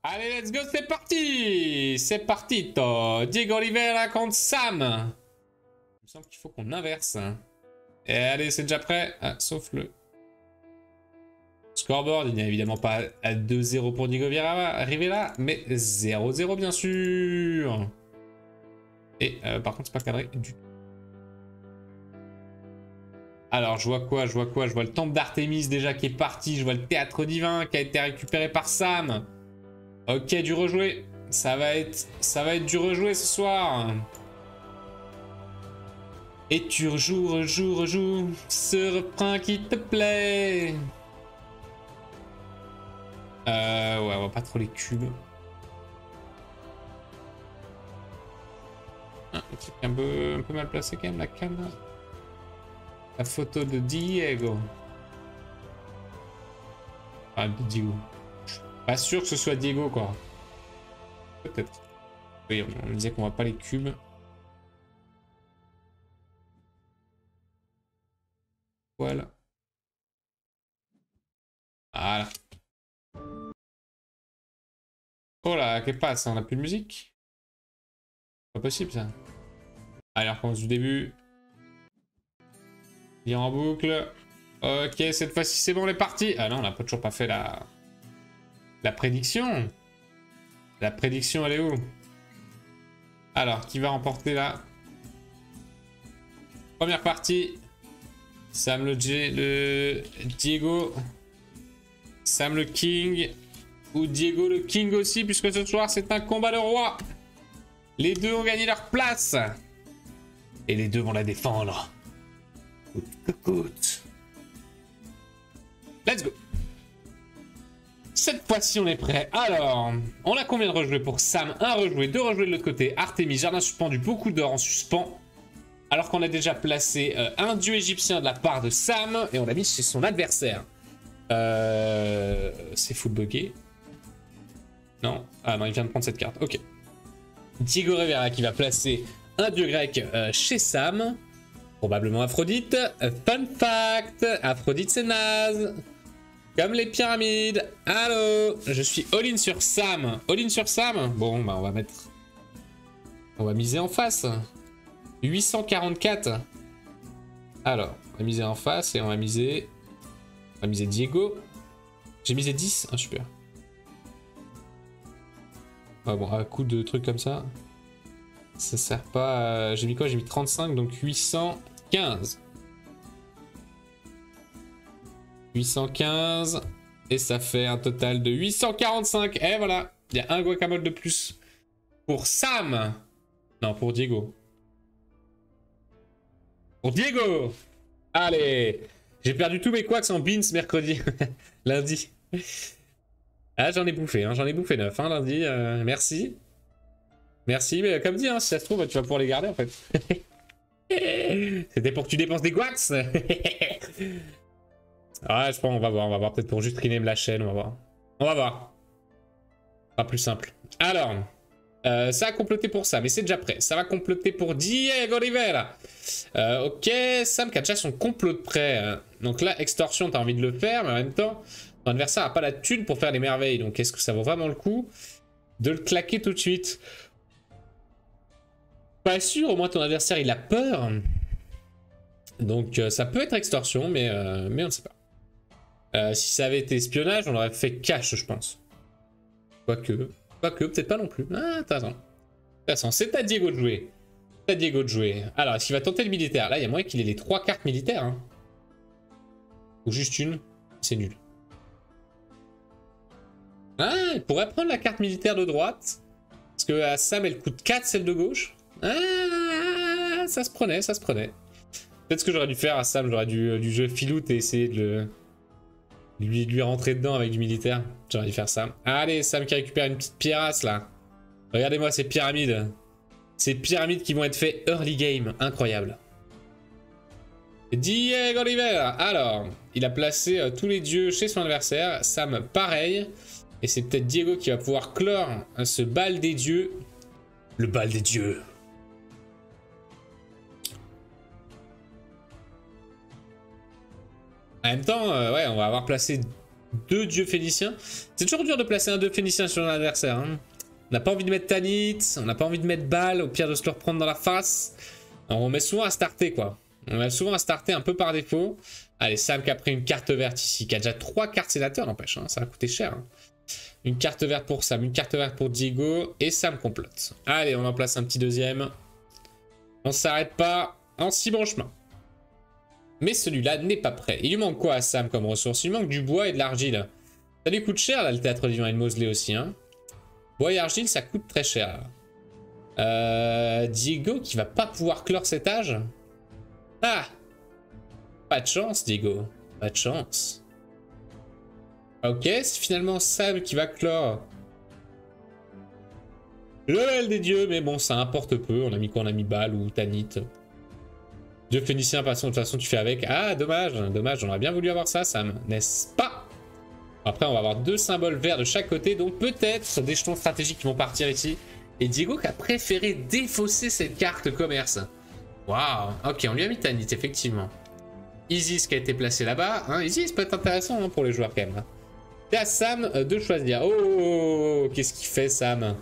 Allez, let's go, c'est parti. C'est parti, Diego Rivera contre Sam. Il me semble qu'il faut qu'on inverse. Et allez, c'est déjà prêt. Ah, sauf le scoreboard. Il n'y a évidemment pas à 2-0 pour Diego Rivera, mais 0-0 bien sûr. Et par contre, c'est pas cadré du tout. Alors, je vois quoi? Je vois le temple d'Artémis déjà qui est parti. Je vois le théâtre divin qui a été récupéré par Sam. Ok, du rejoué. Ça va être du rejoué ce soir. Et tu rejoues ce refrain qui te plaît. Ouais, on va pas trop les cubes. Ah, un truc un peu mal placé quand même, la cam. La photo de Diego. Ah, de Diego. Pas sûr que ce soit Diego, quoi. Peut-être. Oui, on disait qu'on va pas les cubes. Voilà. Voilà. Oh là, qu'est-ce qui passe? On a plus de musique? Pas possible, ça. Allez, on recommence du début. Lire en boucle. Ok, cette fois-ci, c'est bon, on est parti. Ah non, on n'a toujours pas fait la prédiction. La prédiction, elle est où? Alors, qui va remporter là? Première partie. Sam le Diego. Sam le King. Ou Diego le King aussi, puisque ce soir, c'est un combat de roi. Les deux ont gagné leur place. Et les deux vont la défendre. Coûte que coûte. Let's go. Cette fois-ci, on est prêt. Alors, on a combien de rejoués pour Sam? Un rejoué, deux rejoués de l'autre côté. Artémis, jardin suspendu, beaucoup d'or en suspens. Alors qu'on a déjà placé un dieu égyptien de la part de Sam. Et on l'a mis chez son adversaire. C'est full buggé. Non. Ah non, il vient de prendre cette carte. Ok. Diego Rivera qui va placer un dieu grec chez Sam. Probablement Aphrodite. Fun fact, Aphrodite c'est naze. Comme les pyramides. Allô. Je suis all-in sur Sam. All-in sur Sam. Bon, bah on va mettre... On va miser en face. 844. Alors, on va miser en face et on va miser... On va miser Diego. J'ai misé 10. Ah, super. Ah bon, à coup de trucs comme ça. Ça sert pas à... J'ai mis quoi? J'ai mis 35, donc 815. 815. Et ça fait un total de 845. Et voilà. Il y a un guacamole de plus. Pour Sam. Non, pour Diego. Pour Diego. Allez. J'ai perdu tous mes quacks en beans mercredi. Lundi. Ah, j'en ai bouffé. Hein. J'en ai bouffé 9 hein, lundi. Merci. Merci, mais comme dit, hein, si ça se trouve, tu vas pouvoir les garder en fait. C'était pour que tu dépenses des quacks. Ah, je pense, on va voir. Peut-être pour juste rename la chaîne, on va voir. On va voir. Pas plus simple. Alors, ça a comploté pour ça, mais c'est déjà prêt. Ça va comploter pour Diego Rivera. Ok, Sam qui a déjà son complot de prêt. Donc là, extorsion, t'as envie de le faire, mais en même temps, ton adversaire n'a pas la thune pour faire des merveilles. Donc est-ce que ça vaut vraiment le coup de le claquer tout de suite? Pas sûr, au moins ton adversaire il a peur. Donc ça peut être extorsion, mais on ne sait pas. Si ça avait été espionnage, on aurait fait cash, je pense. Quoique, peut-être pas non plus. Ah, intéressant. C'est à Diego de jouer. C'est à Diego de jouer. Alors, est-ce qu'il va tenter le militaire? Là, il y a moyen qu'il ait les 3 cartes militaires. Hein. Ou juste une. C'est nul. Ah, il pourrait prendre la carte militaire de droite. Parce que à Sam, elle coûte 4, celle de gauche. Ah, ça se prenait. Peut-être ce que j'aurais dû faire à Sam, j'aurais dû jouer filoute et essayer de lui rentrer dedans avec du militaire. J'aurais dû faire ça. Allez, Sam qui récupère une petite pierrasse là. Regardez-moi ces pyramides. Ces pyramides qui vont être faites early game. Incroyable. Diego Rivera. Alors, il a placé tous les dieux chez son adversaire. Sam, pareil. Et c'est peut-être Diego qui va pouvoir clore ce bal des dieux. Le bal des dieux. En même temps, ouais, on va avoir placé 2 dieux phéniciens. C'est toujours dur de placer un dieu phénicien sur un adversaire. Hein. On n'a pas envie de mettre Tanit, on n'a pas envie de mettre Baal, au pire de se le reprendre dans la face. Alors on met souvent à starter quoi. On met souvent à starter un peu par défaut. Allez, Sam qui a pris une carte verte ici, qui a déjà 3 cartes sénateurs, n'empêche, hein, ça va coûter cher. Hein. Une carte verte pour Sam, une carte verte pour Diego, et Sam complote. Allez, on en place un petit deuxième. On s'arrête pas en si bon chemin. Mais celui-là n'est pas prêt. Il lui manque quoi à Sam comme ressource? Il lui manque du bois et de l'argile. Ça lui coûte cher là, le théâtre divin et le mausolée aussi. Hein. Bois et argile, ça coûte très cher. Diego qui va pas pouvoir clore cet âge. Ah! Pas de chance, Diego. Pas de chance. Ok, c'est finalement Sam qui va clore le Noël des dieux, mais bon, ça importe peu. On a mis quoi? On a mis Baal ou Tanit. Dieu phénicien, de toute façon, tu fais avec. Ah, dommage, dommage. On aurait bien voulu avoir ça, Sam, n'est-ce pas? Après, on va avoir 2 symboles verts de chaque côté, donc peut-être des jetons stratégiques qui vont partir ici. Et Diego qui a préféré défausser cette carte commerce. Waouh. Ok, on lui a mis Tanit, effectivement. Isis qui a été placé là-bas. Hein. Isis peut être intéressant hein, pour les joueurs quand même. C'est à Sam de choisir. Oh, qu'est-ce qu'il fait Sam?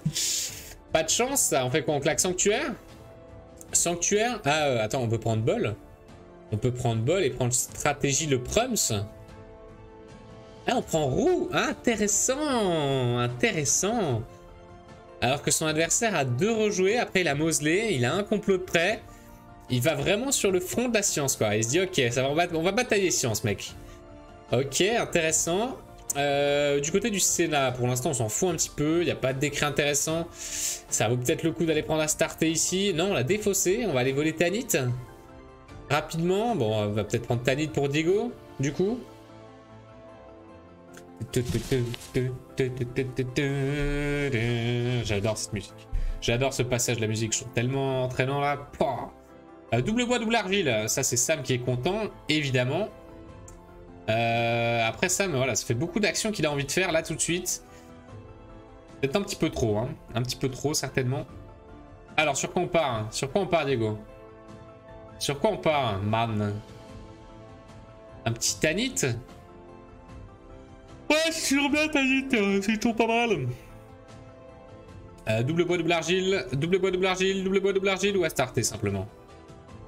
Pas de chance ça. On fait quoi? On claque Sanctuaire? Sanctuaire? Ah, attends, on peut prendre Bol. On peut prendre Bol et prendre Stratégie le Prums. Ah, on prend Roux. Ah, intéressant. Intéressant. Alors que son adversaire a 2 rejoués. Après, il a Mausolée. Il a un complot de près. Il va vraiment sur le front de la science, quoi. Il se dit, ok, ça va, on va batailler science, mec. Ok, intéressant. Du côté du Sénat, pour l'instant, on s'en fout un petit peu. Il n'y a pas de décret intéressant. Ça vaut peut-être le coup d'aller prendre la starter ici. Non, on l'a défaussé. On va aller voler Tanit. Rapidement. Bon, on va peut-être prendre Tanit pour Diego, du coup. J'adore cette musique. J'adore ce passage de la musique. Je trouve tellement entraînant, là. Pouah. Double bois, double argile. Ça, c'est Sam qui est content, évidemment. Après Sam, voilà, ça fait beaucoup d'actions qu'il a envie de faire là tout de suite. Peut-être un petit peu trop, hein. Un petit peu trop, certainement. Alors, sur quoi on part hein? Sur quoi on part, Diego? Sur quoi on part, man? Un petit Tanit? Ouais, sur bien Tanit, c'est tout pas mal. Double bois, double argile. Double bois, double argile. Double bois, double argile ou à starter simplement?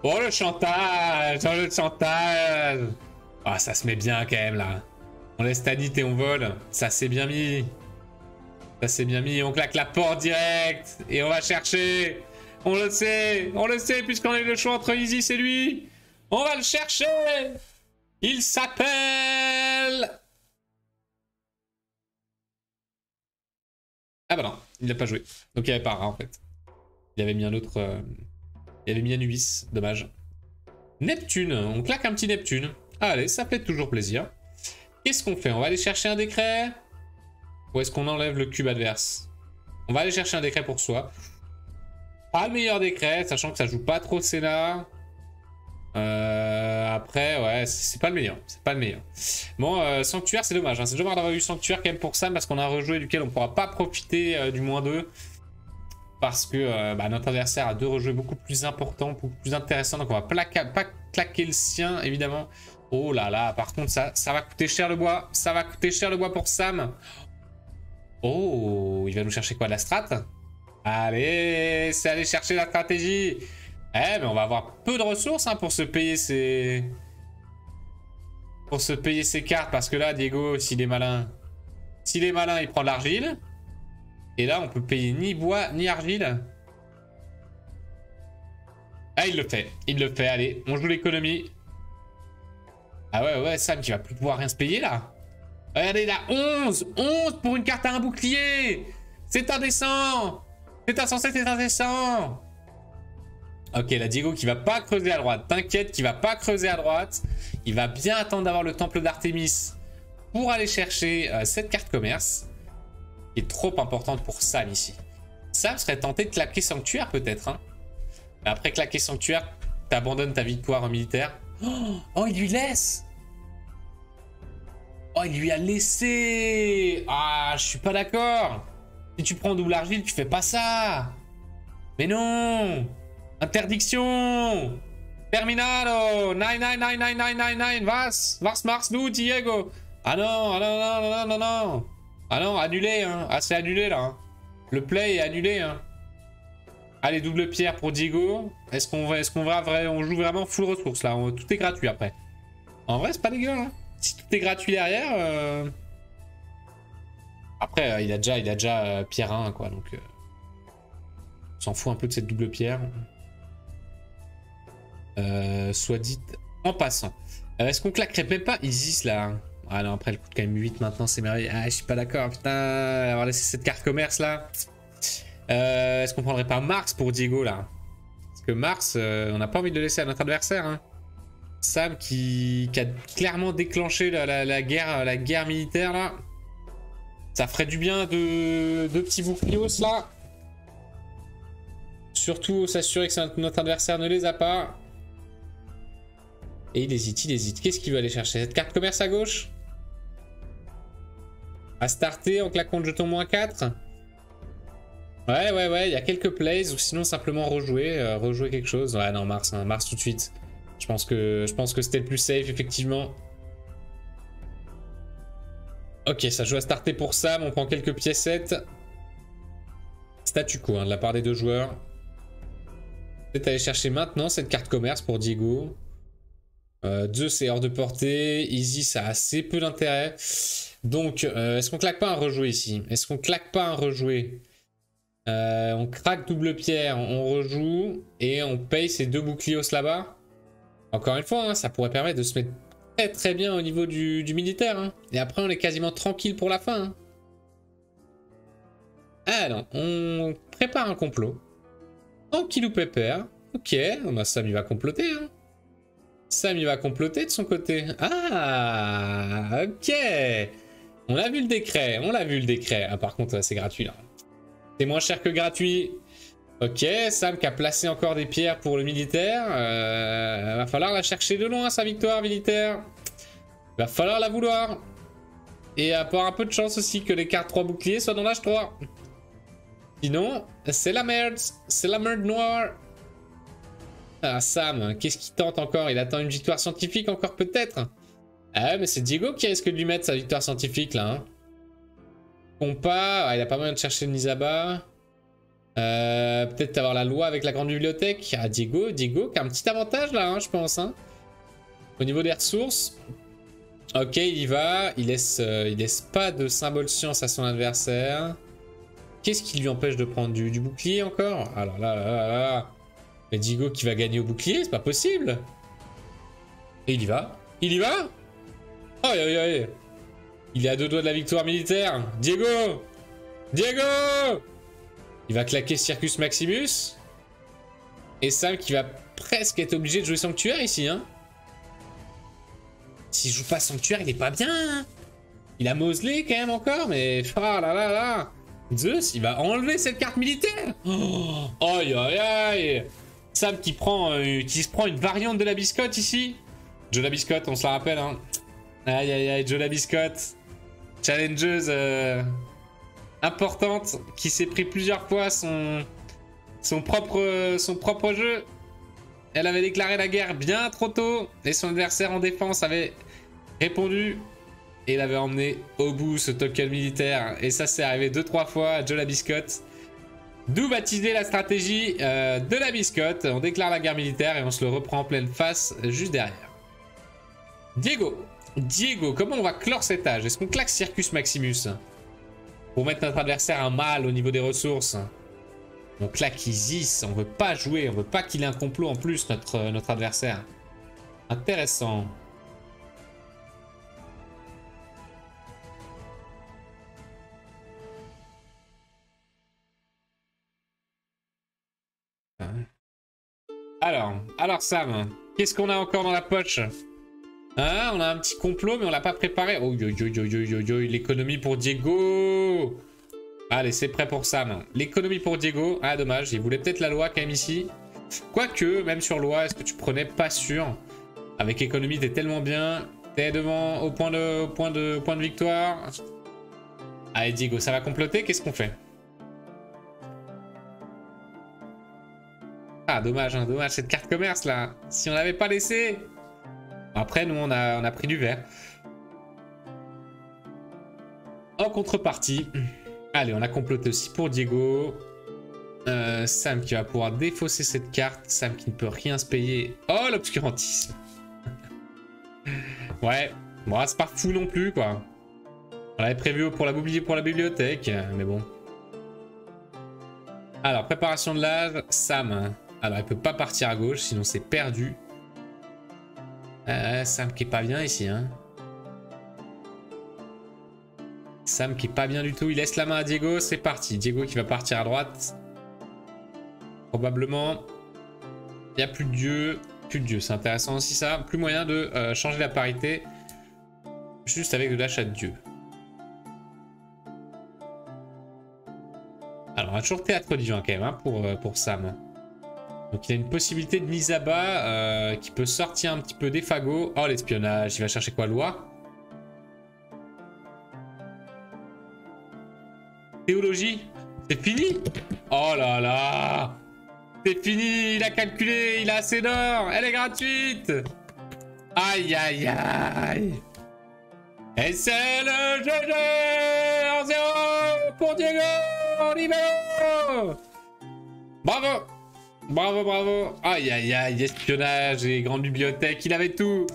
Oh le chantage! Oh le chantage! Ah, ça se met bien quand même là. On laisse Tanit et on vole. Ça c'est bien mis. Ça c'est bien mis. On claque la porte direct. Et on va chercher. On le sait puisqu'on a eu le choix entre Isis et lui. On va le chercher. Il s'appelle... Ah bah non, il n'a pas joué. Donc il n'y avait pas Ra en fait. Il avait mis un autre... Il avait mis Anubis, dommage. Neptune, on claque un petit Neptune. Allez, ça fait toujours plaisir. Qu'est-ce qu'on fait? On va aller chercher un décret? Ou est-ce qu'on enlève le cube adverse? On va aller chercher un décret pour soi. Pas le meilleur décret, sachant que ça joue pas trop Sénat. Après, ouais, c'est pas le meilleur. C'est pas le meilleur. Bon, Sanctuaire, c'est dommage. Hein. C'est dommage d'avoir eu Sanctuaire quand même pour Sam, parce qu'on a un rejoué duquel on pourra pas profiter du -2. Parce que notre adversaire a 2 rejoués beaucoup plus importants, beaucoup plus intéressants. Donc on va pas claquer le sien, évidemment. Oh là là, par contre, ça va coûter cher le bois. Ça va coûter cher le bois pour Sam. Oh, il va nous chercher quoi? De la strat? Allez, c'est aller chercher la stratégie. Eh, mais on va avoir peu de ressources hein, pour se payer ces... cartes. Parce que là, Diego, s'il est malin... il prend de l'argile. Et là, on peut payer ni bois, ni argile. Ah, il le fait. Il le fait. Allez, on joue l'économie. Ah ouais, Sam qui va plus pouvoir rien se payer, là. Regardez, il a 11. 11 pour une carte à un bouclier. C'est indécent. C'est insensé, c'est indécent. Ok, là, Diego qui va pas creuser à droite. T'inquiète qu'il va pas creuser à droite. Il va bien attendre d'avoir le temple d'Artémis pour aller chercher cette carte commerce. Qui est trop importante pour Sam ici. Sam serait tenté de claquer Sanctuaire peut-être. Hein. Mais après claquer Sanctuaire, t'abandonnes ta victoire militaire. Oh, il lui laisse. Oh, il lui a laissé. Ah, je suis pas d'accord. Si tu prends double argile, tu fais pas ça. Mais non. Interdiction. Terminado. 9. Was machst du, Diego? Ah non, ah non, non, non, non, non. Ah non, annulé, hein. Ah, c'est annulé, là. Hein. Le play est annulé, hein. Allez, double pierre pour Diego. Est-ce qu'on joue vraiment full ressources, là? Tout est gratuit, après. En vrai, c'est pas dégueu, hein. Si tout est gratuit derrière... Après, il a déjà pierre 1, quoi, donc... on s'en fout un peu de cette double pierre. Soit dit en passant. Est-ce qu'on claquerait même pas Isis, là? Ah non, après, elle coûte quand même 8 maintenant, c'est merveilleux. Ah, je suis pas d'accord, putain, avoir laissé cette carte commerce, là. Est-ce qu'on prendrait pas Mars pour Diego, là? Parce que Mars, on n'a pas envie de le laisser à notre adversaire, hein. Sam qui a clairement déclenché la guerre militaire, là. Ça ferait du bien de petits bouclios, là. Surtout s'assurer que notre adversaire ne les a pas. Et il hésite. Qu'est-ce qu'il veut aller chercher? Cette carte commerce à gauche? À starter en claquant le jeton -4? Ouais, il y a quelques plays, ou sinon simplement rejouer quelque chose. Ouais, non, Mars, hein, Mars tout de suite. Je pense que c'était le plus safe, effectivement. Ok, ça joue à starter pour Sam, on prend quelques piécettes. Statu quo, hein, de la part des deux joueurs. Peut-être aller chercher maintenant cette carte commerce pour Diego. Zeus c'est hors de portée. Easy, ça a assez peu d'intérêt. Donc, est-ce qu'on claque pas un rejoué ici? Est-ce qu'on claque pas un rejoué? On craque double pierre, on rejoue. Et on paye ces deux boucliers là-bas. Encore une fois, hein, ça pourrait permettre de se mettre très très bien au niveau du militaire. Hein. Et après, on est quasiment tranquille pour la fin. Hein. Ah non, on prépare un complot. Tranquillou pépère. Ok, bah Sam il va comploter. Hein. Sam il va comploter de son côté. Ah, ok. On a vu le décret, Ah, par contre, c'est gratuit là. C'est moins cher que gratuit. Ok, Sam qui a placé encore des pierres pour le militaire. Va falloir la chercher de loin, sa victoire militaire. Va falloir la vouloir. Et avoir un peu de chance aussi que les cartes 3 boucliers soient dans l'âge 3. Sinon, c'est la merde. C'est la merde noire. Ah, Sam, qu'est-ce qu'il tente encore? Il attend une victoire scientifique encore peut-être? Ah mais c'est Diego qui risque de lui mettre sa victoire scientifique là. Hein. Compas, ah, il a pas moyen de chercher Nizaba. Peut-être avoir la loi avec la grande bibliothèque. Ah, Diego qui a un petit avantage là, hein, je pense. Hein. Au niveau des ressources. Ok, il y va. Il laisse pas de symbole science à son adversaire. Qu'est-ce qui lui empêche de prendre du bouclier encore? Alors là. Mais Diego qui va gagner au bouclier, c'est pas possible. Et il y va. Il y va. Aïe aïe aïe. Il est à 2 doigts de la victoire militaire. Diego. Il va claquer Circus Maximus. Et Sam qui va presque être obligé de jouer Sanctuaire ici. Hein. S'il joue pas Sanctuaire, il est pas bien. Hein. Il a Mosley quand même encore, mais... Oh là là là. Zeus, il va enlever cette carte militaire. Oh, aïe aïe aïe. Sam qui se prend une variante de la biscotte ici. Joe la biscotte, on se la rappelle. Hein. Aïe aïe aïe, Joe la biscotte. Challengeuse importante qui s'est pris plusieurs fois son propre jeu. Elle avait déclaré la guerre bien trop tôt et son adversaire en défense avait répondu et il avait emmené au bout ce token militaire. Et ça, c'est arrivé 2-3 fois à Joe la biscotte. D'où baptiser la stratégie de la biscotte. On déclare la guerre militaire et on se le reprend en pleine face juste derrière. Diego, comment on va clore cet âge? Est-ce qu'on claque Circus Maximus pour mettre notre adversaire un mal au niveau des ressources? On claque Isis, on veut pas jouer, on veut pas qu'il ait un complot en plus, notre adversaire. Intéressant. Alors Sam, qu'est-ce qu'on a encore dans la poche? Hein, on a un petit complot, mais on l'a pas préparé. Oh, l'économie pour Diego. Allez, c'est prêt pour Sam. L'économie pour Diego. Ah, dommage, il voulait peut-être la loi quand même ici. Quoique, même sur loi, est-ce que tu prenais? Pas sûr. Avec économie, t'es tellement bien. T'es devant au point de victoire. Allez, Diego, ça va comploter. Qu'est-ce qu'on fait? Ah, dommage, hein, dommage, cette carte commerce là. Si on l'avait pas laissé. Après, nous, on a pris du vert. En contrepartie, allez, on a comploté aussi pour Diego. Sam qui va pouvoir défausser cette carte. Sam qui ne peut rien se payer. Oh, l'obscurantisme. Ouais, bon, c'est pas fou non plus, quoi. On l'avait prévu pour la bibliothèque, mais bon. Alors, préparation de l'âge, Sam. Alors, il peut pas partir à gauche, sinon c'est perdu. Sam qui est pas bien ici, hein. Sam qui est pas bien du tout. Il laisse la main à Diego, c'est parti. Diego qui va partir à droite. Probablement. Il n'y a plus de dieu. Plus de dieu, c'est intéressant aussi ça. Plus moyen de changer la parité. Juste avec de l'achat de dieu. Alors, on a toujours théâtre divin quand même hein, pour Sam. Donc il a une possibilité de mise à bas qui peut sortir un petit peu des fagots. Oh, l'espionnage, il va chercher quoi, loi? Théologie? C'est fini? Oh là là! C'est fini, il a calculé, il a assez d'or, elle est gratuite! Aïe aïe aïe! Et c'est le GG en 0 pour Diego Oliveira! Bravo! Bravo, bravo! Aïe aïe aïe, espionnage et grande bibliothèque, il avait tout!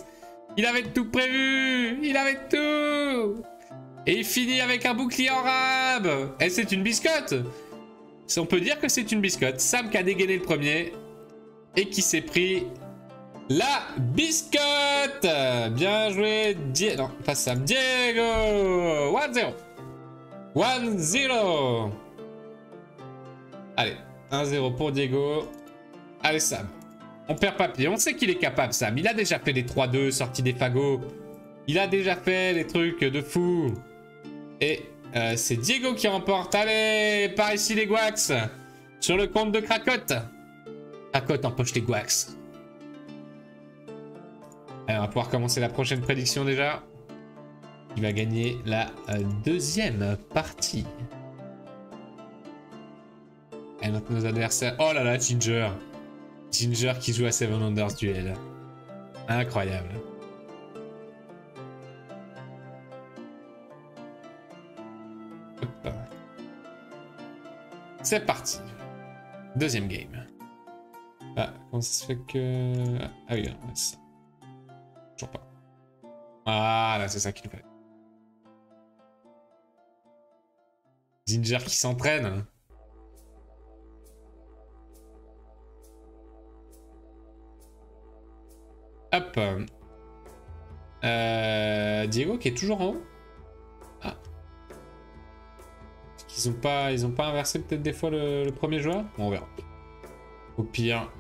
Il avait tout prévu! Il avait tout! Et il finit avec un bouclier en rab! Et c'est une biscotte! On peut dire que c'est une biscotte. Sam qui a dégainé le premier et qui s'est pris la biscotte. Bien joué, Diego. Non, pas Sam. Diego. 1-0. 1-0. Allez, 1-0 pour Diego. Allez, Sam. On perd pas pied. On sait qu'il est capable, Sam. Il a déjà fait des 3-2 sortis des fagots. Il a déjà fait des trucs de fou. Et... c'est Diego qui remporte. Allez, par ici les Gwax. Sur le compte de Cracotte. Cracotte empoche les Gwax. Allez, on va pouvoir commencer la prochaine prédiction déjà. Il va gagner la deuxième partie. Et notre nos adversaires. Oh là là, Ginger. Ginger qui joue à Seven Wonders Duel. Incroyable. C'est parti. Deuxième game. Ah, comment ça se fait que... Ah oui, c'est ça. Toujours pas. Ah, là, c'est ça qu'il fait. Ginger qui s'entraîne. Hop. Diego qui est toujours en haut. Ah. Ils ont pas inversé peut-être des fois le premier joueur. Bon, on verra. Au pire,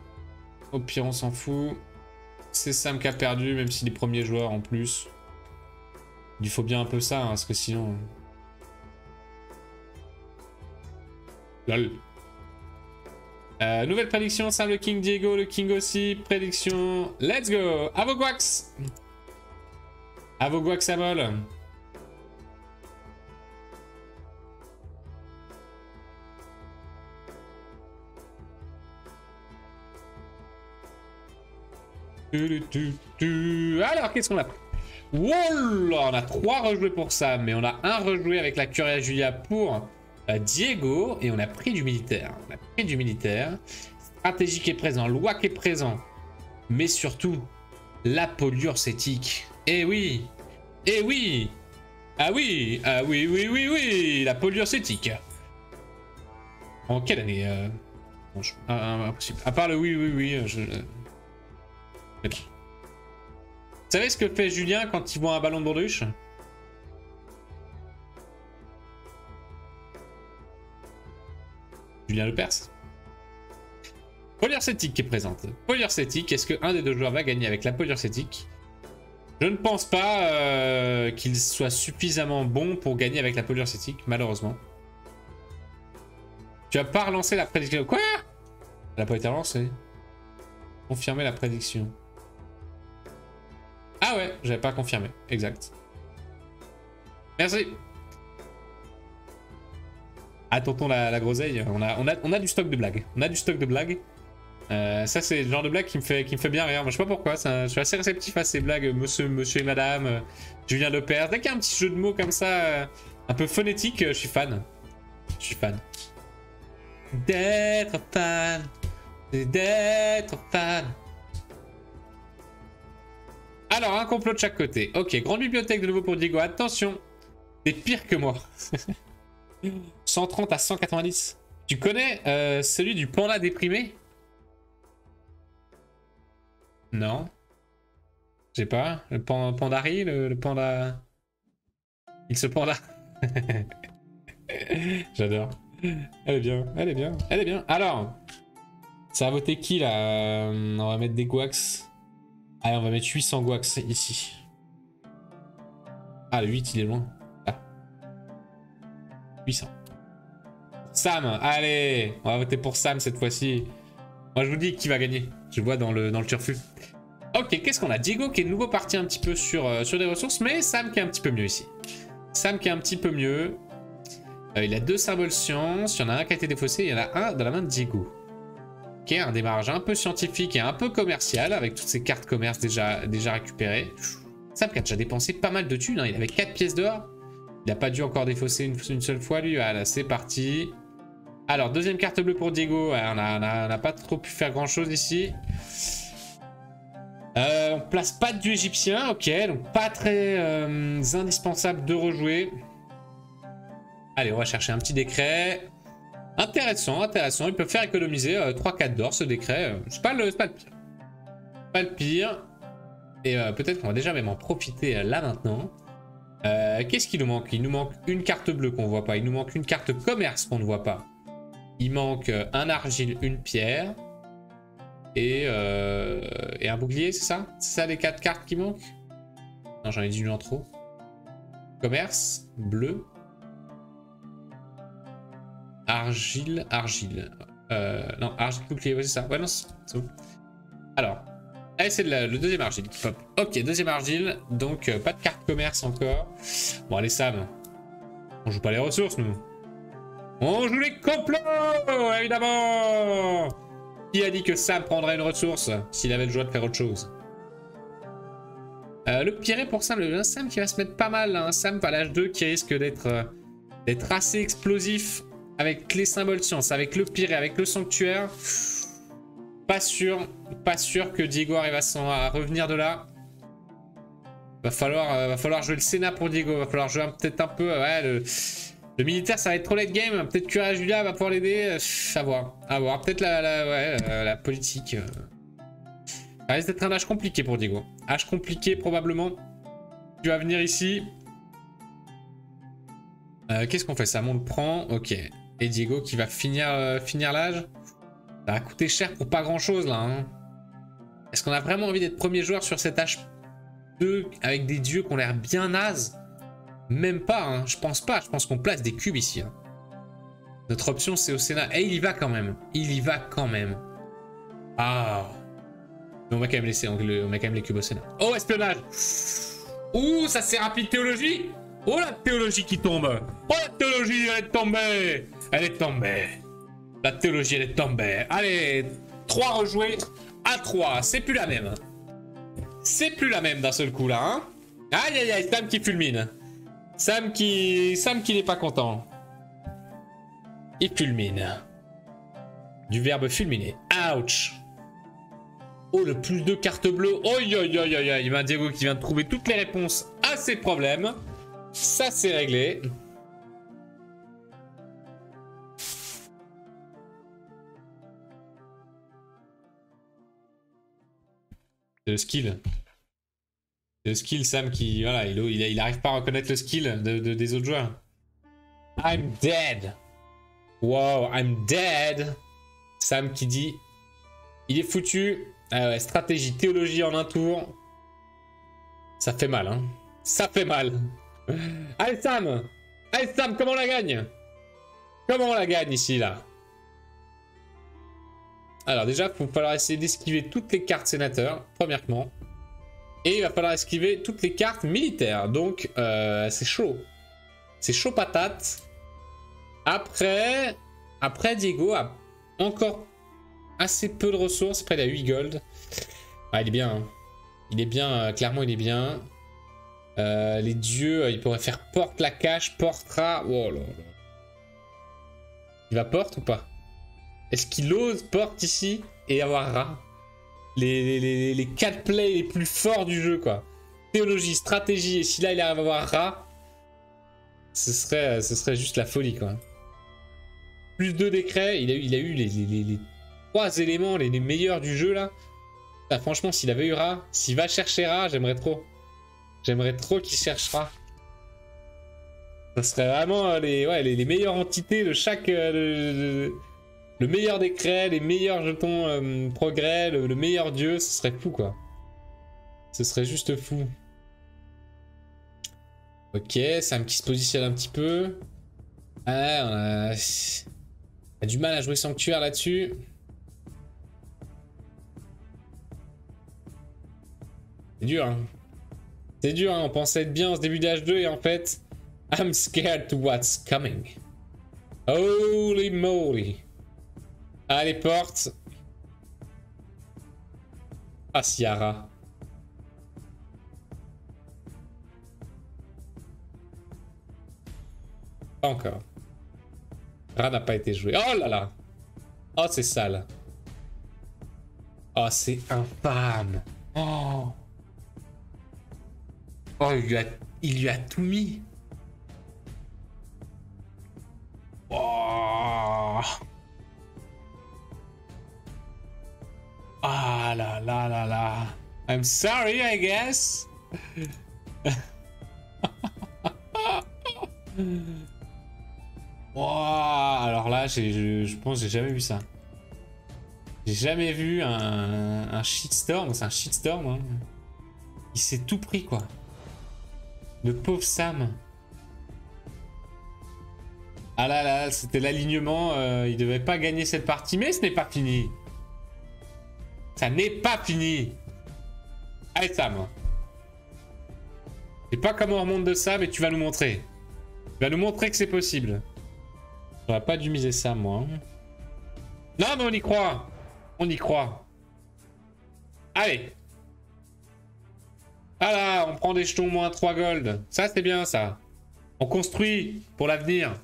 on s'en fout. C'est Sam qui a perdu, même si les premiers joueurs en plus. Il faut bien un peu ça, hein, parce que sinon... Lol. Nouvelle prédiction, Sam le King, Diego le King aussi. Prédiction, let's go. À vos Gwax. À vos Gwax à vol. Alors, qu'est-ce qu'on a pris? Wow, on a 3 rejoués pour ça, mais on a un rejoué avec la Curia Julia pour Diego, et on a pris du militaire. On a pris du militaire. Stratégie qui est présent, loi qui est présent, mais surtout, la polluure cétique. Eh oui! Eh oui! Ah oui! Ah oui, oui, oui, oui! La polluure cétique. En quelle année bon, impossible. À part le oui, oui, oui, Vous savez ce que fait Julien quand il voit un ballon de baudruche? Julien Lepers. Polluure cétique qui est présente. Polluure cétique, est-ce qu'un des deux joueurs va gagner avec la polluure cétique? Je ne pense pas qu'il soit suffisamment bon pour gagner avec la polluure cétique, malheureusement. Tu as pas relancé la prédiction. Quoi? Elle n'a pas été relancée. Confirmer la prédiction. Ah ouais, j'avais pas confirmé. Exact. Merci. Ah, tonton la groseille, on a du stock de blagues. On a du stock de blagues. Ça, c'est le genre de blague qui me fait bien rire. Moi, je sais pas pourquoi. Je suis assez réceptif à ces blagues. Monsieur et madame, Julien Lepers. Dès qu'il y a un petit jeu de mots comme ça, Un peu phonétique, je suis fan. Je suis fan. D'être fan. D'être fan. Alors, un complot de chaque côté. Ok, grande bibliothèque de nouveau pour Diego. Attention, c'est pire que moi. 130 à 190. Tu connais celui du panda déprimé? Non. Je sais pas. Le pandari, le panda... Il se panda. J'adore. Elle est bien, elle est bien, elle est bien. Alors, ça va voter qui là? On va mettre des guax. Allez, on va mettre 800 guax ici. Ah, le 8, il est loin. Ah. 800. Sam, allez, on va voter pour Sam cette fois-ci. Moi, je vous dis qui va gagner. Je vois dans le turfu. Ok, qu'est-ce qu'on a? Diego qui est de nouveau parti un petit peu sur des ressources, mais Sam qui est un petit peu mieux ici. Sam qui est un petit peu mieux. Il a 2 symboles science. Il y en a un qui a été défaussé. Il y en a un dans la main de Diego. Ok, un démarrage un peu scientifique et un peu commercial avec toutes ces cartes commerce déjà récupérées. Sam qui a déjà dépensé pas mal de thunes. Hein. Il avait 4 pièces d'or. Il n'a pas dû encore défausser une seule fois lui. Voilà, c'est parti. Alors, deuxième carte bleue pour Diego. Ouais, on n'a pas trop pu faire grand chose ici. On place pas du égyptien. Ok, donc pas très indispensable de rejouer. Allez, on va chercher un petit décret. Intéressant, intéressant. Ils peuvent faire économiser 3-4 d'or ce décret. C'est pas le pire. Pas le pire. Et peut-être qu'on va déjà même en profiter là maintenant. Qu'est-ce qu'il nous manque? Il nous manque une carte bleue qu'on voit pas. Il nous manque une carte commerce qu'on ne voit pas. Il manque un argile, une pierre. Et un bouclier, c'est ça? C'est ça les 4 cartes qui manquent? Non, j'en ai dit une en trop. Commerce, bleu. Argile. Non, argile, bouclier, ouais, c'est ça. Ouais, non, c'est bon. Alors, allez, c'est le deuxième argile qui pop. Ok, deuxième argile. Donc, pas de carte commerce encore. Bon, allez, Sam. On joue pas les ressources, nous. On joue les complots, évidemment. Qui a dit que Sam prendrait une ressource s'il avait le choix de faire autre chose? Le pire pour Sam, le Sam qui va se mettre pas mal. Hein. Sam à l'âge 2 qui risque d'être assez explosif. Avec les symboles science, avec le pire et avec le sanctuaire. Pas sûr que Diego arrive à revenir de là. Va falloir jouer le Sénat pour Diego. Va falloir jouer peut-être un peu... Ouais, le militaire, ça va être trop late game. Peut-être que Julia va pouvoir l'aider. À voir. Peut-être la politique. Ça risque d'être un âge compliqué pour Diego. Âge compliqué probablement. Tu vas venir ici. Qu'est-ce qu'on fait? Sam, on le prend. Ok. Et Diego qui va finir l'âge. Ça va coûter cher pour pas grand chose là. Hein. Est-ce qu'on a vraiment envie d'être premier joueur sur cet H2 avec des dieux qui ont l'air bien nazes? Même pas, hein. Je pense pas. Je pense qu'on place des cubes ici. Hein. Notre option c'est au Sénat. Et il y va quand même. Il y va quand même. Ah. Mais on va quand même laisser. On met quand même les cubes au Sénat. Oh, espionnage. Ouh, ça c'est rapide théologie. Oh la théologie qui tombe. Oh la théologie elle est tombée. Elle est tombée. La théologie elle est tombée. Allez, 3 rejoués à 3. C'est plus la même. C'est plus la même d'un seul coup là. Hein. Aïe aïe aïe, Sam qui fulmine. Sam qui n'est pas content. Il fulmine. Du verbe fulminer. Ouch. Oh, le plus de cartes bleues. Oh, il y a Diego qui vient de trouver toutes les réponses à ses problèmes. Ça, c'est réglé. C'est le skill. C'est le skill, Sam, qui... Voilà, il arrive pas à reconnaître le skill des autres joueurs. I'm dead. Wow, I'm dead. Sam qui dit... Il est foutu. Ah ouais, stratégie, théologie en un tour. Ça fait mal, hein. Ça fait mal. Allez, Sam. Allez, Sam, comment on la gagne? Comment on la gagne ici, là? Alors déjà, il va falloir essayer d'esquiver toutes les cartes sénateurs, premièrement. Et il va falloir esquiver toutes les cartes militaires. Donc, c'est chaud. C'est chaud patate. Après, Diego a encore assez peu de ressources. Après, il a 8 gold. Ah, il est bien. Hein. Il est bien. Clairement, il est bien. Les dieux, il pourrait faire porte la cache, portera. Oh là là. Il va porte ou pas? Est-ce qu'il ose porte ici et avoir rat? Les 4 plays les plus forts du jeu, quoi. Théologie, stratégie, et si là il arrive à avoir rat, ce serait juste la folie, quoi. Plus 2 décrets, il a eu les 3 éléments les meilleurs du jeu, là. Ah, franchement, s'il avait eu rat, s'il va chercher rat, j'aimerais trop. J'aimerais trop qu'il cherche rat. Ça serait vraiment les meilleures entités de chaque... le meilleur décret, les meilleurs jetons progrès, le meilleur dieu, ce serait fou, quoi. Ce serait juste fou. Ok, Sam qui se positionne un petit peu. Ah, on a du mal à jouer sanctuaire là-dessus. C'est dur, hein. C'est dur, hein. On pensait être bien en ce début d'H2 et en fait... I'm scared to what's coming. Holy moly. Allez, porte. Ah, Ciara. Pas encore. Rat n'a pas été joué. Oh là là. Oh, c'est sale. Oh, c'est infâme. Oh. Oh, il lui a tout mis. Oh. Ah là là là là. I'm sorry, I guess. Wow. Alors là, je pense que j'ai jamais vu ça. J'ai jamais vu un shitstorm. C'est un shitstorm, hein. Il s'est tout pris, quoi. Le pauvre Sam. Ah là là, c'était l'alignement. Il devait pas gagner cette partie, mais ce n'est pas fini. Ça n'est pas fini. Allez, Sam. Je sais pas comment on remonte de ça, mais tu vas nous montrer. Tu vas nous montrer que c'est possible. J'aurais pas dû miser ça, moi. Non, mais on y croit. On y croit. Allez. Ah là, on prend des jetons moins 3 gold. Ça, c'est bien, ça. On construit pour l'avenir.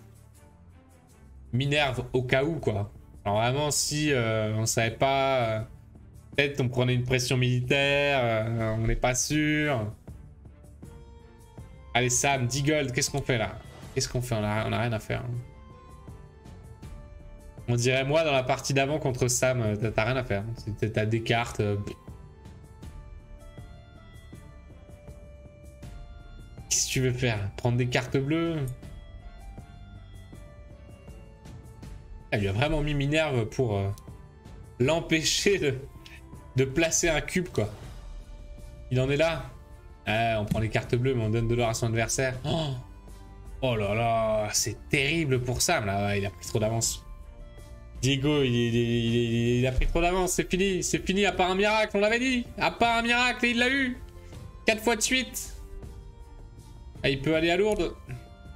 Minerve au cas où, quoi. Alors vraiment, si on savait pas... peut-être on prenait une pression militaire. On n'est pas sûr. Allez, Sam, 10 gold. Qu'est-ce qu'on fait, là? Qu'est-ce qu'on fait? On a rien à faire. On dirait moi dans la partie d'avant contre Sam, t'as rien à faire. T'as des cartes. Qu'est-ce que tu veux faire? Prendre des cartes bleues? Elle lui a vraiment mis Minerve pour l'empêcher de placer un cube, quoi. Il en est là. On prend les cartes bleues, mais on donne de l'or à son adversaire. Oh là là, c'est terrible pour Sam, là. Il a pris trop d'avance. Diego, il a pris trop d'avance, c'est fini. C'est fini, à part un miracle, on l'avait dit. À part un miracle, et il l'a eu. 4 fois de suite. Ah, il peut aller à Lourdes.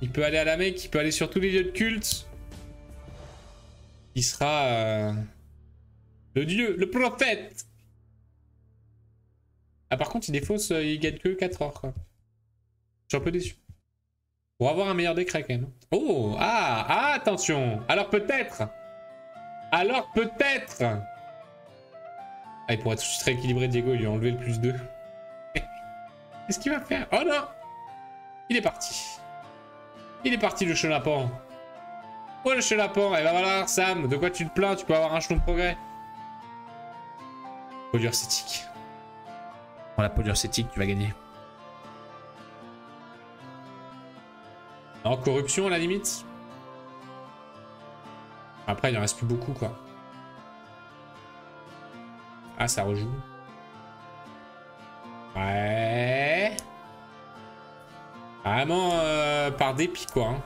Il peut aller à la Mecque, il peut aller sur tous les lieux de culte. Il sera le dieu, le prophète. Ah, par contre, il défausse, il gagne que 4 heures, quoi. Je suis un peu déçu. Pour avoir un meilleur décret, quand même. Oh, ah, attention. Alors peut-être. Alors peut-être. Ah, il pourrait tout de suite rééquilibrer Diego, il lui a enlevé le +2. Qu'est-ce qu'il va faire? Oh non. Il est parti. Il est parti, le chenapan. Oh, le chenapan. Eh ben voilà, Sam, de quoi tu te plains? Tu peux avoir un jeton de progrès. Pollueur cétique. Voilà, pollueur cétique, tu vas gagner. En corruption, à la limite. Après, il en reste plus beaucoup, quoi. Ah, ça rejoue. Ouais. Vraiment par dépit, quoi. Hein.